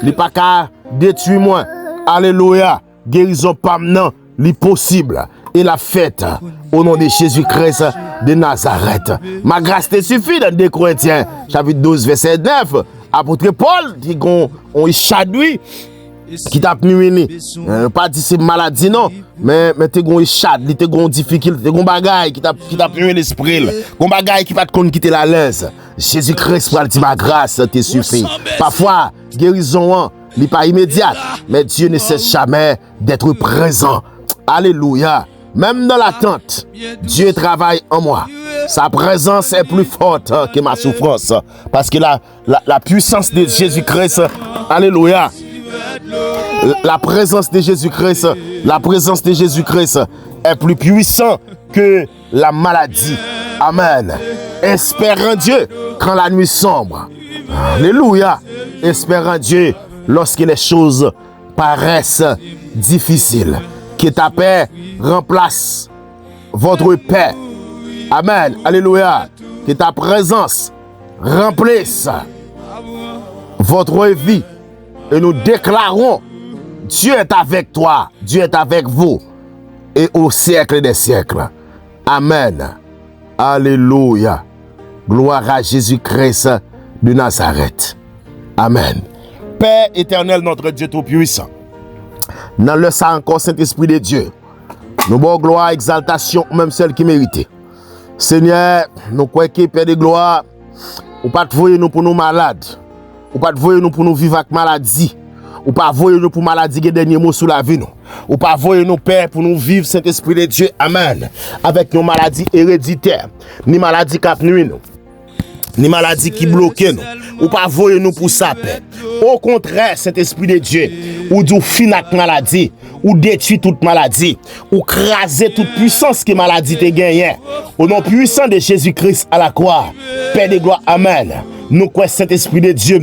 il pas qu'à détruire moi. Alléluia. Guérison pas maintenant, l'impossible. Et la fête au nom de Jésus-Christ de Nazareth. Ma grâce te suffit dans 2 Corinthiens, chapitre 12, verset 9. Apôtre Paul dit qu'on échadoui qui t'a nuit. Pas dit c'est maladie non, mais t'es gon échad, t'es gon difficulté, t'es gon bagaille qui t'a nuit l'esprit, gon bagaille qui va te quitter la l'aise. Jésus-Christ pour dire ma grâce te suffit. Parfois guérison n'est pas immédiate, mais Dieu ne cesse jamais d'être présent. Alléluia. Même dans l'attente, Dieu travaille en moi. Sa présence est plus forte que ma souffrance. Parce que la puissance de Jésus-Christ, alléluia, la présence de Jésus-Christ est plus puissante que la maladie. Amen. Espère en Dieu quand la nuit sombre. Alléluia. Espère en Dieu lorsque les choses paraissent difficiles. Que ta paix remplace votre paix. Amen. Alléluia. Que ta présence remplisse votre vie. Et nous déclarons, Dieu est avec toi, Dieu est avec vous. Et au siècle des siècles. Amen. Alléluia. Gloire à Jésus-Christ de Nazareth. Amen. Père éternel, notre Dieu tout-puissant. Dans le sang encore Saint-Esprit de Dieu. Nous bon gloire, exaltation, même celle qui mérite. Seigneur, nous croyons que Père de gloire, ou pas te voyer nous pour nous malades. Ou pas te voyer nous pour nous vivre avec maladie. Ou pas voyer nous pour maladie qui est dernier mot sous la vie nous. Ou pas voyer nous Père pour nous vivre Saint-Esprit de Dieu. Amen. Avec nos maladies héréditaires. Ni maladie qui nuit nous. Ni maladie qui bloque nous. Ou pas voyer nous pour ça Père. Au contraire, Saint-Esprit de Dieu, ou du finak maladie, ou détruit toute maladie, ou craser toute puissance que maladie te gagne. Au nom puissant de Jésus-Christ à la croix, Père de gloire, amen. Nous croyons Saint-Esprit de Dieu,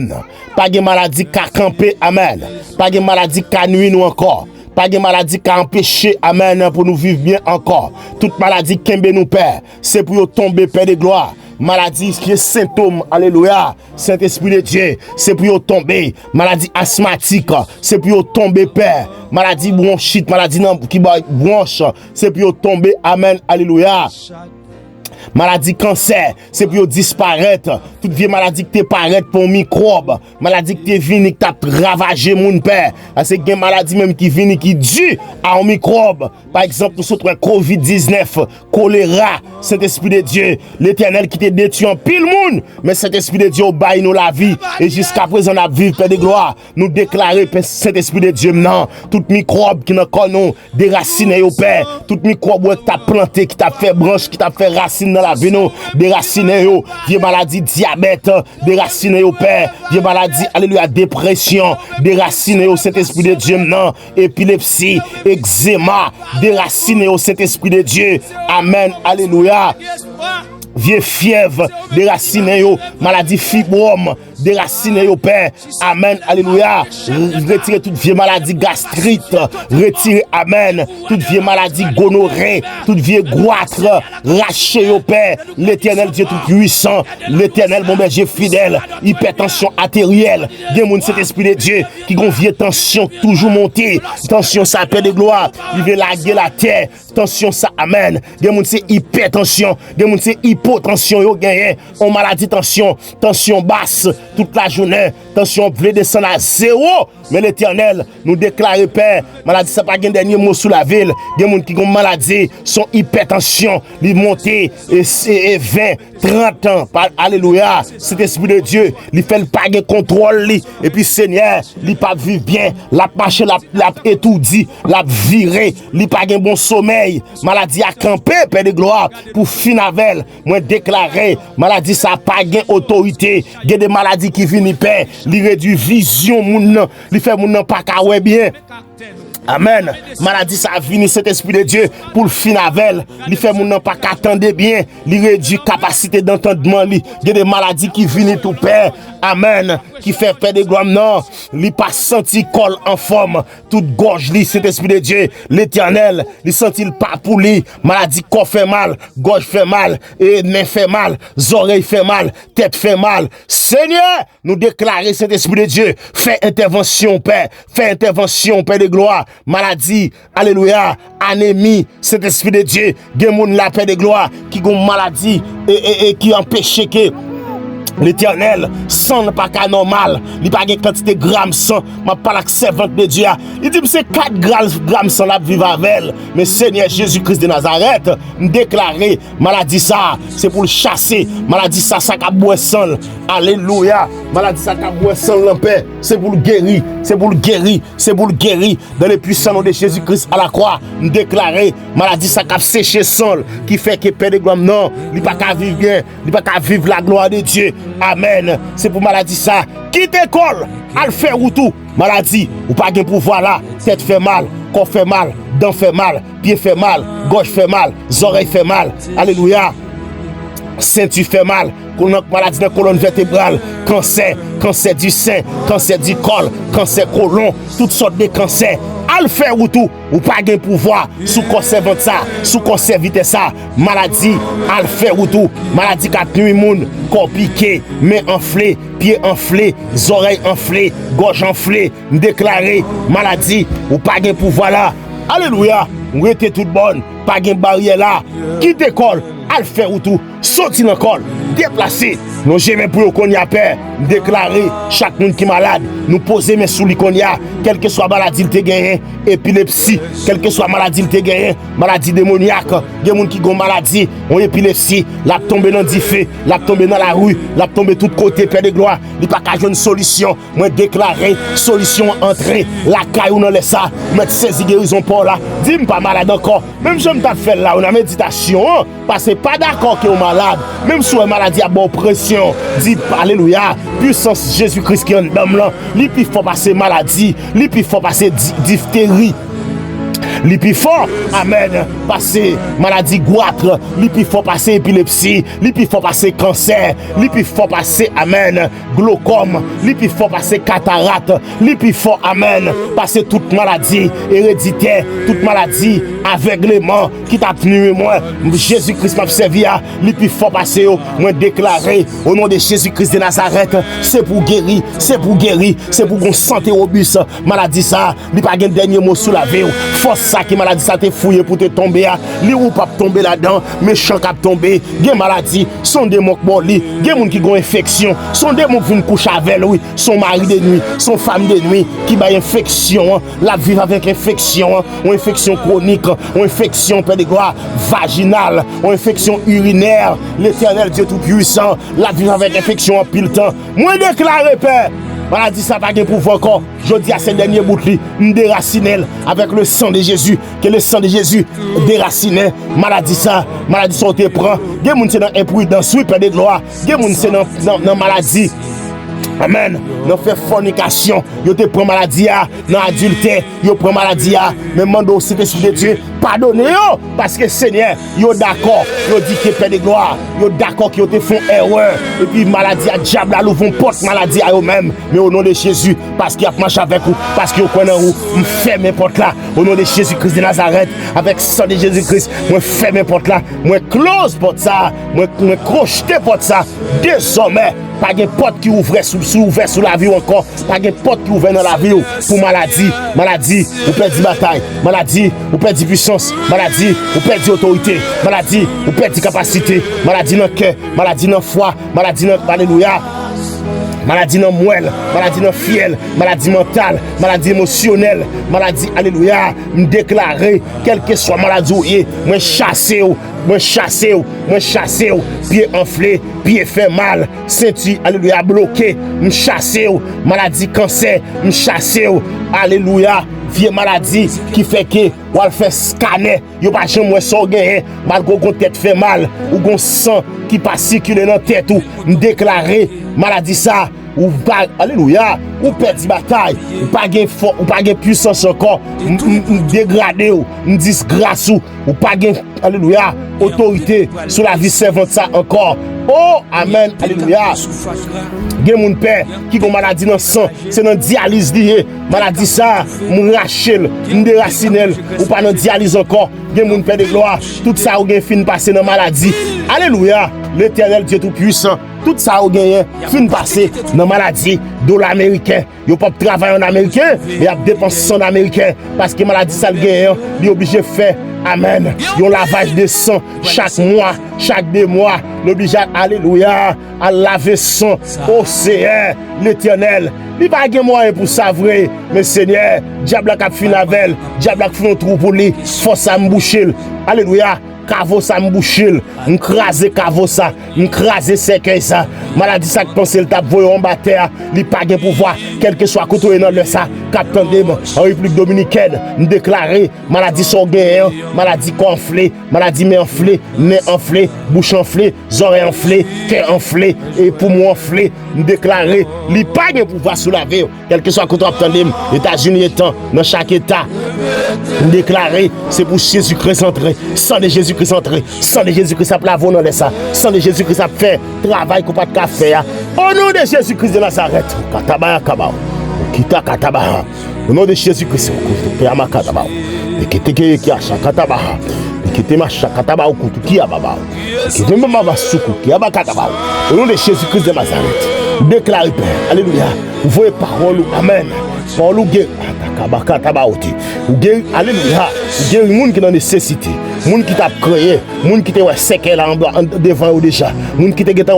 pas de maladie qui a campé, amen. Pas de maladie qui a nuit nous encore. Pas de maladie qui a empêché, amen, pour nous vivre bien encore. Toute maladie qui nous Père, c'est pour tomber, Père de gloire. maladie qui est symptôme, alléluia, Saint-Esprit de Dieu, c'est pour tomber, maladie asthmatique, c'est pour tomber, Père, maladie bronchite, maladie qui bronche, c'est pour tomber, amen, alléluia. Maladie cancer, c'est pour disparaître. Toute vieille maladie qui te paraît pour microbe, maladie qui te vient qui t'a ravagé mon père. C'est une maladie même qui vient qui due à un microbe. Par exemple, nous sommes COVID-19, choléra, Saint-Esprit de Dieu, l'Éternel qui te détruit en pile monde, mais Saint-Esprit de Dieu baille nous la vie et jusqu'à présent on a vécu Père de gloire. Nous déclarer Saint-Esprit de Dieu non, tout microbe qui nous connaît déraciner au Père, tout microbe qui t'a planté, qui t'a fait branche, qui t'a fait racine dans la vie nous, déraciner yo, vieux maladie diabète, déraciner yo Père, vieux maladie alléluia dépression, déraciner yo Saint-Esprit de Dieu non, épilepsie, eczéma, déraciner yo Saint-Esprit de Dieu. Amen. Alléluia. Vieux fièvre, déraciner yo, maladie fibrome, déraciner yo Père. Amen. Alléluia. Retirez toute vieille maladie gastrite, retirez, amen, toute vieille maladie gonorrhée, toute vieille goitre, rachez yo Père. L'Éternel Dieu tout puissant, l'Éternel mon berger fidèle, hypertension artérielle, des moun cet esprit de Dieu qui gon vieille tension toujours montée, tension ça Père de gloire, il veut laguer la terre, tension ça, amen, des moun c'est hypertension, des moun c'est hypotension yo gagné, on maladie tension basse toute la journée, tension veut descendre à zéro, mais l'Éternel nous déclare Père, maladie ça pas gain dernier mot sous la ville, des moun qui ont maladie, son hypertension, li monter et 20, 30 ans, alléluia, cet esprit de Dieu, il fait pas de contrôle li, et puis Seigneur, il pas vivre bien, la marche, la étourdi, la viré, il pas de bon sommeil, maladie à camper, Père de gloire, pour finavel, moi déclarer, maladie ça pas de autorité, il y a des maladies qui viennent Père, il réduit vision moun, il fait moun pas ka bien. Amen. Maladie ça vient cet esprit de Dieu pour le finavel. Il fait mon pas qu'attendre bien. Il réduit capacité d'entendement. Il y a des maladies qui viennent tout père. Amen. Qui fait Père de gloire non. Il pas senti col en forme. Toute gorge li cet esprit de Dieu. L'Éternel. Il senti le pas pour lui. Maladie corps fait mal, gorge fait mal, et main fait mal, oreilles fait mal, tête fait mal. Seigneur, nous déclarer cet esprit de Dieu. Fais intervention Père. Fais intervention Père de gloire. Maladie, alléluia, anémie, cet esprit de Dieu, des gens la paix de gloire, qui ont maladie et qui empêche que l'Éternel, sang n'est pas qu'un normal, il n'y a pas de quantité de grammes sang, je parle avec servante de Dieu. Il dit que c'est 4 grammes sang la vivre avec elle. Mais Seigneur Jésus-Christ de Nazareth, me déclarer maladie ça, c'est pour le chasser, maladie ça, ça a boire sang. Alléluia, maladie ça a boire sang en paix, c'est pour le guérir, c'est pour le guérir, c'est pour le guérir. Dans le puissant nom de Jésus-Christ à la croix, me déclarer maladie ça a séché sang, qui fait que Père de gloire non, il n'y a pas qu'à vivre bien, il n'y a pas qu'à vivre la gloire de Dieu. Amen. C'est pour maladie ça. Qui t'école, al fait ou tout. Maladie, ou pas de pouvoir là. Tête fait mal, corps fait mal, dents fait mal, pied fait mal, gauche fait mal, oreilles fait mal. Alléluia. Ceinture fait mal. Maladie de la colonne vertébrale, cancer, cancer du sein, cancer du col, cancer colon, toutes sortes de cancers. Al faire ou tout, ou pas de pouvoir sous conservant ça, sous conserviter ça, maladie, al faire ou tout, maladie qui a nuit moun, corps piqué, main enflé, pied enflé, oreilles enflées, gorge enflée, déclaré, maladie, ou pas de pouvoir là. Alléluia, ou était toute bonne, pas de barrière là, qui t'école, al faire ou tout, sorti dans l'école, déplacé, nous jamais pour qu'on y a peur, déclarer chaque monde qui est malade, nous poser mes sous qu'on y a, quelle que soit maladie te gagné, épilepsie, quelle que soit maladie te gagné, maladie démoniaque, des gens qui ont maladie, ont épilepsie, la tombe dans le feu, la tombe dans la rue, la tombe tout côté, Père de gloire, il n'y a pas qu'à jouer une solution, moi déclarer, solution entrée, la caillou dans les ça, mettre saisi guérison pour là, dis-moi pas malade encore, même si je me fait là, on a méditation, parce que pas d'accord que vous malade, même si vous maladie à bonne pression, dis alléluia, puissance Jésus-Christ qui est en dame là, lui puis faut passer maladie, lui puis faut passer diphtérie, li pi fort, amen, passer maladie goitre, li pi fort passer épilepsie, li pi fort passer cancer, li pi fort passer, amen, glaucome, li pi fort passer cataracte, li pi fort, amen, passer toute maladie héréditaire, toute maladie aveuglement qui t'a tenu moi, Jésus-Christ m'a servi à, li pi fort passer, moi déclaré au nom de Jésus-Christ de Nazareth, c'est pour guérir, c'est pour guérir, c'est pour qu'on santé robuste, maladie ça, li pas gen dernier mot sous la vie, force ça qui maladie ça te fouillé pour te tomber, li ou pas tomber là-dedans, méchant cap tomber, gen maladie, son démon boli, gen moun qui gon infection, son démon vient coucher avec lui, son mari de nuit, son femme de nuit, qui ba infection, la vivre avec infection, ou infection chronique, ou infection père de gloire vaginale, ou infection urinaire, l'Éternel Dieu tout-puissant, la vivre avec infection en pile temps. Moi déclaré père, maladie ça pas de pouvoir encore. Je dis à ces derniers bouts de déraciner avec le sang de Jésus, que le sang de Jésus déracine maladie ça on te prend. Des moun c'est dans imprudence, oui père de gloire. Des moun c'est dans maladie. Amen. Nous fait fornication, yo te prend maladie dans adultère, yo prend maladie mais mando aussi que de Dieu pardonnez yo parce que Seigneur, yo d'accord, yo dit que père de gloire, yo d'accord que yo te font erreur et puis maladie à diable à l'ouvre porte maladie à eux même mais au nom de Jésus parce qu'il a marché avec vous, parce qu'il connaît vous, me ferme porte là au nom de Jésus-Christ de Nazareth avec sang de Jésus-Christ, moi ferme porte là, moi close porte ça, moi crocheter porte ça désormais. Pas de porte qui ouvre sous la vie encore. Pas de porte qui ouvre dans la vie pour maladie, ou perdre bataille. Maladie, ou perdre puissance. Maladie, ou perdre autorité. Maladie, ou perdre capacité. Maladie dans le cœur, maladie dans le foie, maladie dans alléluia. Maladie dans moelle, maladie dans fiel, maladie mentale, maladie émotionnelle, maladie, alléluia, me déclarer, quelle que soit maladie, moi chasser, pied enflé, pied fait mal, ceinture, alléluia, bloqué, me chasser, maladie cancer, me chasser, alléluia. Vieux maladie qui fait que ou al fait scanner, yo pas jamais so gagner, malgré gon tête fait mal ou gon sang qui pas circuler dans tête ou déclarer maladie ça ou pas alléluia ou perdre bataille ou pas gain fort ou pas gain puissance encore dégradé ou disgrâce ou pas gain alléluia autorité sur la vie servante ça encore. Oh amen alléluia. Gen moun père qui gon maladie dans sang, c'est dans dialyse lié. Maladie ça, moun rachel, moun déracinel ou pas dans dialyse encore. Gen moun père de gloire, tout ça ou gen fin passer dans maladie. Alléluia. L'Éternel Dieu tout puissant, tout ça ou gen fin passer dans maladie dollar américain. Yo pas travailler en américain, mais a dépenser en américain parce que maladie ça le gen, il obligé faire amen. Yon lavage de sang chaque mois, chaque 2 mois, l'obligé alléluia à laver sang au Seigneur l'Éternel. Il pas de moyen pour ça vrai, mais Seigneur, diable a fin avec, diable a fait un trou pour lui, force à m'boucher. Alléluia. Cavo ça m'boucher, m'craser cavo ça, m'craser cercueil ça. Maladie ça que pense le tape voyons en bataille, li pas de pouvoir, quel que soit côté dans le ça, capitaine en République dominicaine, déclarer maladie son gain, maladie enflée, maladie main enflée, nez enflé, bouche enflée, oreilles enflées, cœur enflé et poumon enflé, déclarer li pas de pouvoir sous la vie, quel que soit côté capitaine États-Unis étant dans chaque état. Déclarer c'est pour Jésus-Christ entrer, sang de Jésus-Christ entrer, sang de Jésus-Christ a plavo dans les ça, sang de Jésus-Christ a fait travail qu'on pas de faire. Au nom de Jésus-Christ de Nazareth, kataba kabao, kita kataba. Au nom de Jésus-Christ, kiyama kataba. Et qui te qui acha kataba. Et qui te macha kataba ou kutu ki ababa. Qui te mama basuku ki abakataba. Au nom de Jésus-Christ de Nazareth, déclare Père, alléluia. Vous voyez parole, amen. Parole ou guéri, ou guéri, alléluia. Ou guéri moun qui dans nécessité, moun qui t'a créé, moun qui t'a ouais séquelle devant ou déjà, moun qui t'a gêté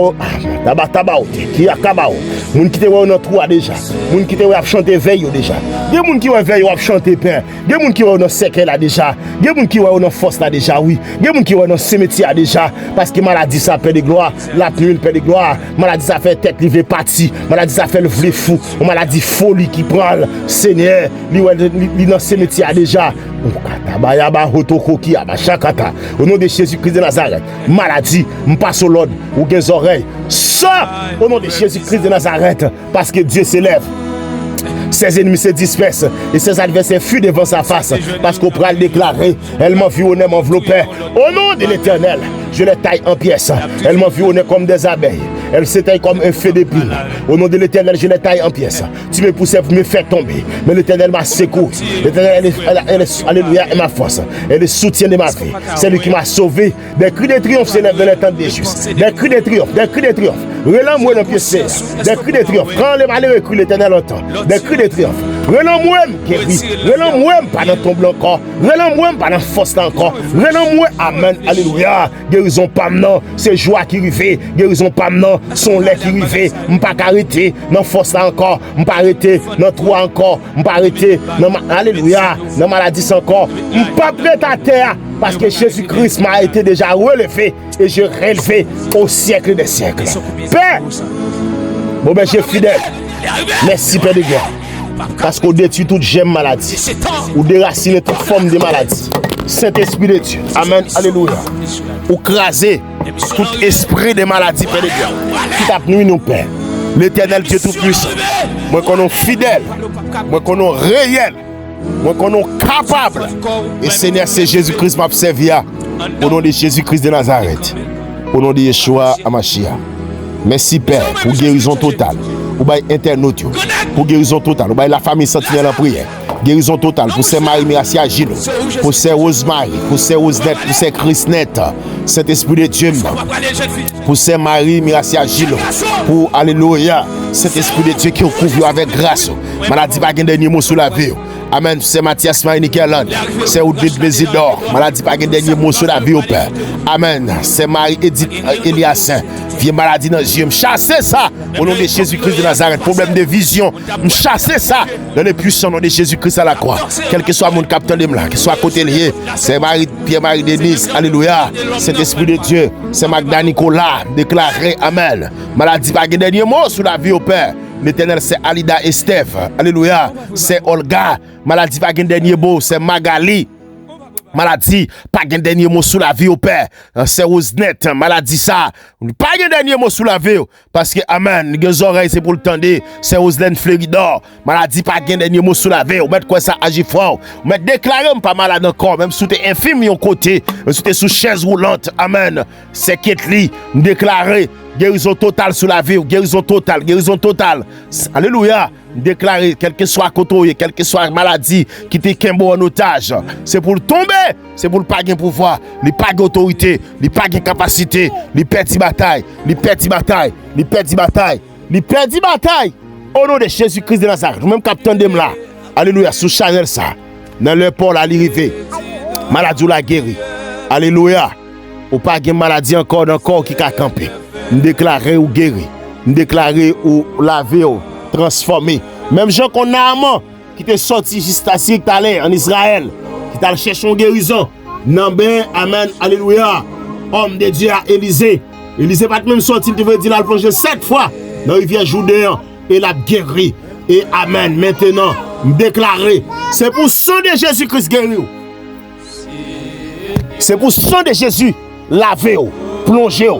qui a kabao, moun qui t'a ouais dans trou déjà, moun qui t'a ouais chanter veille déjà. Des moun qui ouais veille ou chanter pain, des moun qui ouais dans séquelle là déjà, des moun qui ouais dans force là déjà oui, des moun qui ouais dans cimetière déjà parce que maladie ça perd de gloire, la nuit perd de gloire, maladie ça fait tête livrée partie, maladie ça fait le vrai fou, maladie folie qui prend Seigneur, li dans cimetière déjà. Au nom de Jésus-Christ de Nazareth, maladie, m'passe au l'ordre, ou des oreilles. Ça, au nom de Jésus-Christ de Nazareth, parce que Dieu s'élève. Ses ennemis se dispersent et ses adversaires fuient devant sa face. Parce qu'au pral déclaré, elle m'environnait, m'enveloppait. Au nom de l'Éternel, je les taille en pièces. Elle m'environnait comme des abeilles. Elle s'éteint comme un feu d'épine. Au nom de l'Éternel, je les taille en pièces. Tu me poussais pour me faire tomber. Mais l'Éternel m'a secouru. L'Éternel, alléluia, est ma force. Elle est le soutien de ma vie. C'est lui qui m'a sauvé. Des cris de triomphe s'élèvent dans les temps des justes. Des cris de triomphe, des cris de triomphe. Relan-moi dans le pied serre. Des cris de triomphe. Quand les malheureux crient, l'Éternel entend. Des cris de triomphe. Relan-moi, guéri. Relan-moi, pas dans tombe encore. Relan-moi, pas dans force encore. Relan-moi, amen, alléluia. Guérison pas maintenant, c'est joie qui arrive. Guérison pas maintenant, son lait qui arrive. M'pas arrêter dans force encore. M'pas arrêter dans toi encore. M'pas arrêter dans alléluia, dans maladie encore. M'pas prêt à terre. Parce que Jésus-Christ m'a été déjà relevé et je relevé au siècle des siècles. Père, bon ben j'ai fidèle. Merci Père de guerre. Parce qu'on détruit toute gemme maladie. Ou déracine toute forme de maladie. Saint-Esprit de Dieu. Amen. Alléluia. Ou craser tout esprit de maladie, Père de guerre. Qui tape nous, nous, Père. L'Éternel Dieu Tout-Puissant. Moi qu'on est fidèle. Moi qu'on est réel. Moi qu'on est capable. Et Seigneur, c'est Jésus-Christ m'a servi. Au nom de Jésus-Christ de Nazareth. Au nom de Yeshua Amashia. Merci Père pour guérison totale. Pour internautes, pour guérison totale. Pour la famille sentinelle en prière. Guérison totale pour ces Marie Miracia Gilo, pour ces Rosemary, pour ces Rosenet, pour ces Chrisnet, Saint-Esprit de Dieu, pour ces Marie Miracia Gilo, pour Alléluia, Saint-Esprit de Dieu qui couvre avec grâce. Maladie pas gain dernier mot sur la vie. Amen. C'est Mathias Marie-Nikelland. C'est Oudit Bézidor. Maladie pas gain dernier mot sur la vie au Père. Amen. C'est Marie-Edith Eliassin. Vieux maladie dans les yeux. Chassez ça au nom de Jésus-Christ de Nazareth. Problème de vision. Chassez ça dans le puissant nom de Jésus-Christ à la croix. Quel que soit mon capitaine de là, qu'il soit à côté lié. C'est Pierre-Marie Denise. Alléluia. C'est l'Esprit de Dieu. C'est Magda Nicolas. Déclaré. Amen. Maladie pas gain dernier mot sur la vie au Père. L'Éternel, c'est Alida et Steph. Alléluia. C'est Olga. Maladie pas gain dernier mot. C'est Magali. Maladie, pas de dernier mot sous la vie au Père. C'est Rosenet, maladie ça. Pas de dernier mot sous la vie. Parce que, amen, les oreilles c'est pour le tendre. C'est Roselet Fléridor. Maladie, pas de dernier mot sous la vie. Ou mettre quoi ça agit fort. Ou mettre déclarer pas malade encore. Même sous tes infime yon côté. Sous tes sous chaise roulante. Amen. C'est Ketli. Déclarer guérison totale sous la vie. Guérison totale. Guérison totale. Alléluia. Déclarer, quel que soit côté, quelle que soit maladie qui te kembo en otage, c'est pour tomber, c'est pour pas gagner pouvoir, il pas d'autorité, il pas de capacité, il perd bataille, il perd bataille, il perd bataille, il perd bataille. Au nom de Jésus-Christ de Nazareth, même capitaine de là, alléluia, sous Chanel ça, dans le port à l'arrivée, maladie ou la guéri, alléluia, ou pas de maladie encore dans le corps qui a campé, déclarer ou guéri, déclarer ou laver ou transformé. Même gens qu'on a amant qui t'est sorti juste à qui t'allait en Israël, qui t'a cherché une guérison. Non ben, amen, alléluia. Homme de Dieu à Élysée. Élysée pas même sorti, il devait dire la plonger 7 fois dans la rivière Jourdain et la guéri. Et amen, maintenant, déclaré. C'est pour sang de Jésus-Christ guéri. C'est pour sang de Jésus laver, plonger.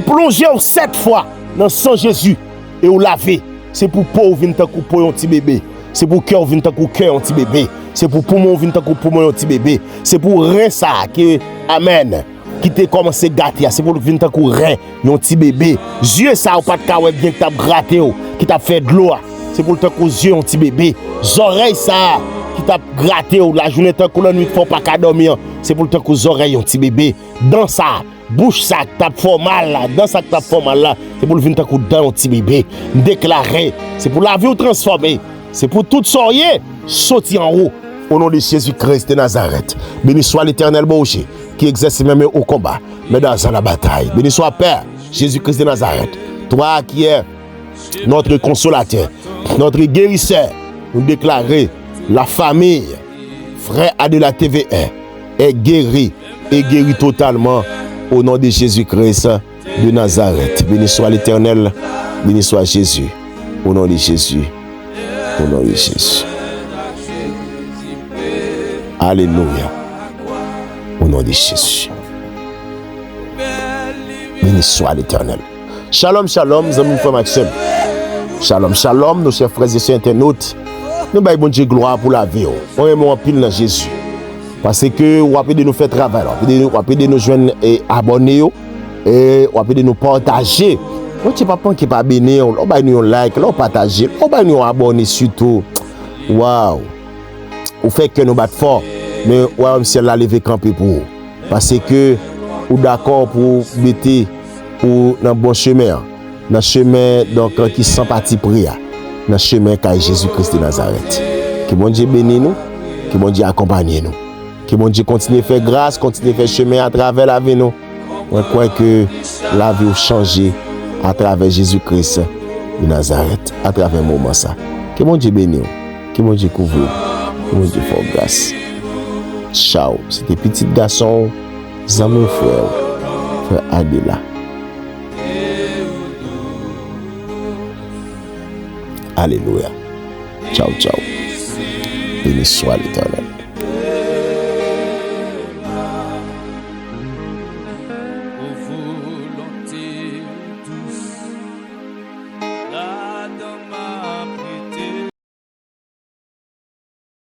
Plonger 7 fois dans sang Jésus et ou laver. C'est pour pauvre venir tant pour un petit bébé. C'est pour cœur venir tant cœur un petit bébé. C'est pour poumon venir tant poumon un petit bébé. C'est pour rein ça que amen qui te commencé à gâter. C'est pour venir tant rein un petit bébé. Yeux ça ou pas de caouet bien que t'a gratté qui t'a fait de l'eau. C'est pour tant yeux un petit bébé. Oreilles ça qui t'a gratté la journée tant que la nuit faut pas qu'à dormir. C'est pour tant oreilles un petit bébé. Dans ça bouche ça t'a fait mal là, dans ça t'a fait mal là, c'est pour le venir coup dans un petit bébé, déclarer, c'est pour la vie ou transformer, c'est pour tout soyer, sortir en haut, au nom de Jésus-Christ de Nazareth. Béni soit l'Éternel Boucher, qui exerce même au combat, mais dans la bataille. Béni soit Père, Jésus-Christ de Nazareth, toi qui es notre consolateur, notre guérisseur, nous déclarer la famille, frère A de la TVA, est guéri et guéri totalement. Au nom de Jésus-Christ de Nazareth. Béni soit l'Éternel. Béni soit Jésus. Au nom de Jésus. Au nom de Jésus. Alléluia. Au nom de Jésus. Béni soit l'Éternel. Shalom, shalom, mes amis frères Maxime. Shalom, shalom, nos chers frères et sœurs internautes. nous baillons bon Dieu gloire pour la vie. On aime en pile dans Jésus. Parce que on peut de nous faire travail, on peut de nous joindre et abonner et on peut de nous partager. On ne pas qui pas béni, on va nous like, on partager, on va nous abonner surtout. Waouh. On fait que nous battons fort, mais ouais, si elle a levé camper pour vous. Parce que ou d'accord pour mettre ou dans bon chemin, dans chemin donc qui sans parti prière, dans chemin car Jésus-Christ de Nazareth. Que bon Dieu bénisse nous, que bon Dieu accompagne nous. Que bon Dieu continue à faire grâce, continue à faire chemin à travers la vie nous. On croit que la vie a changé à travers Jésus-Christ de Nazareth, à travers le moment ça. Que bon Dieu bénisse, que bon Dieu couvre, que bon Dieu fasse grâce. Ciao, c'était petit garçon, Zami frère Adela. Alléluia. Ciao, ciao. Béni soit l'Éternel.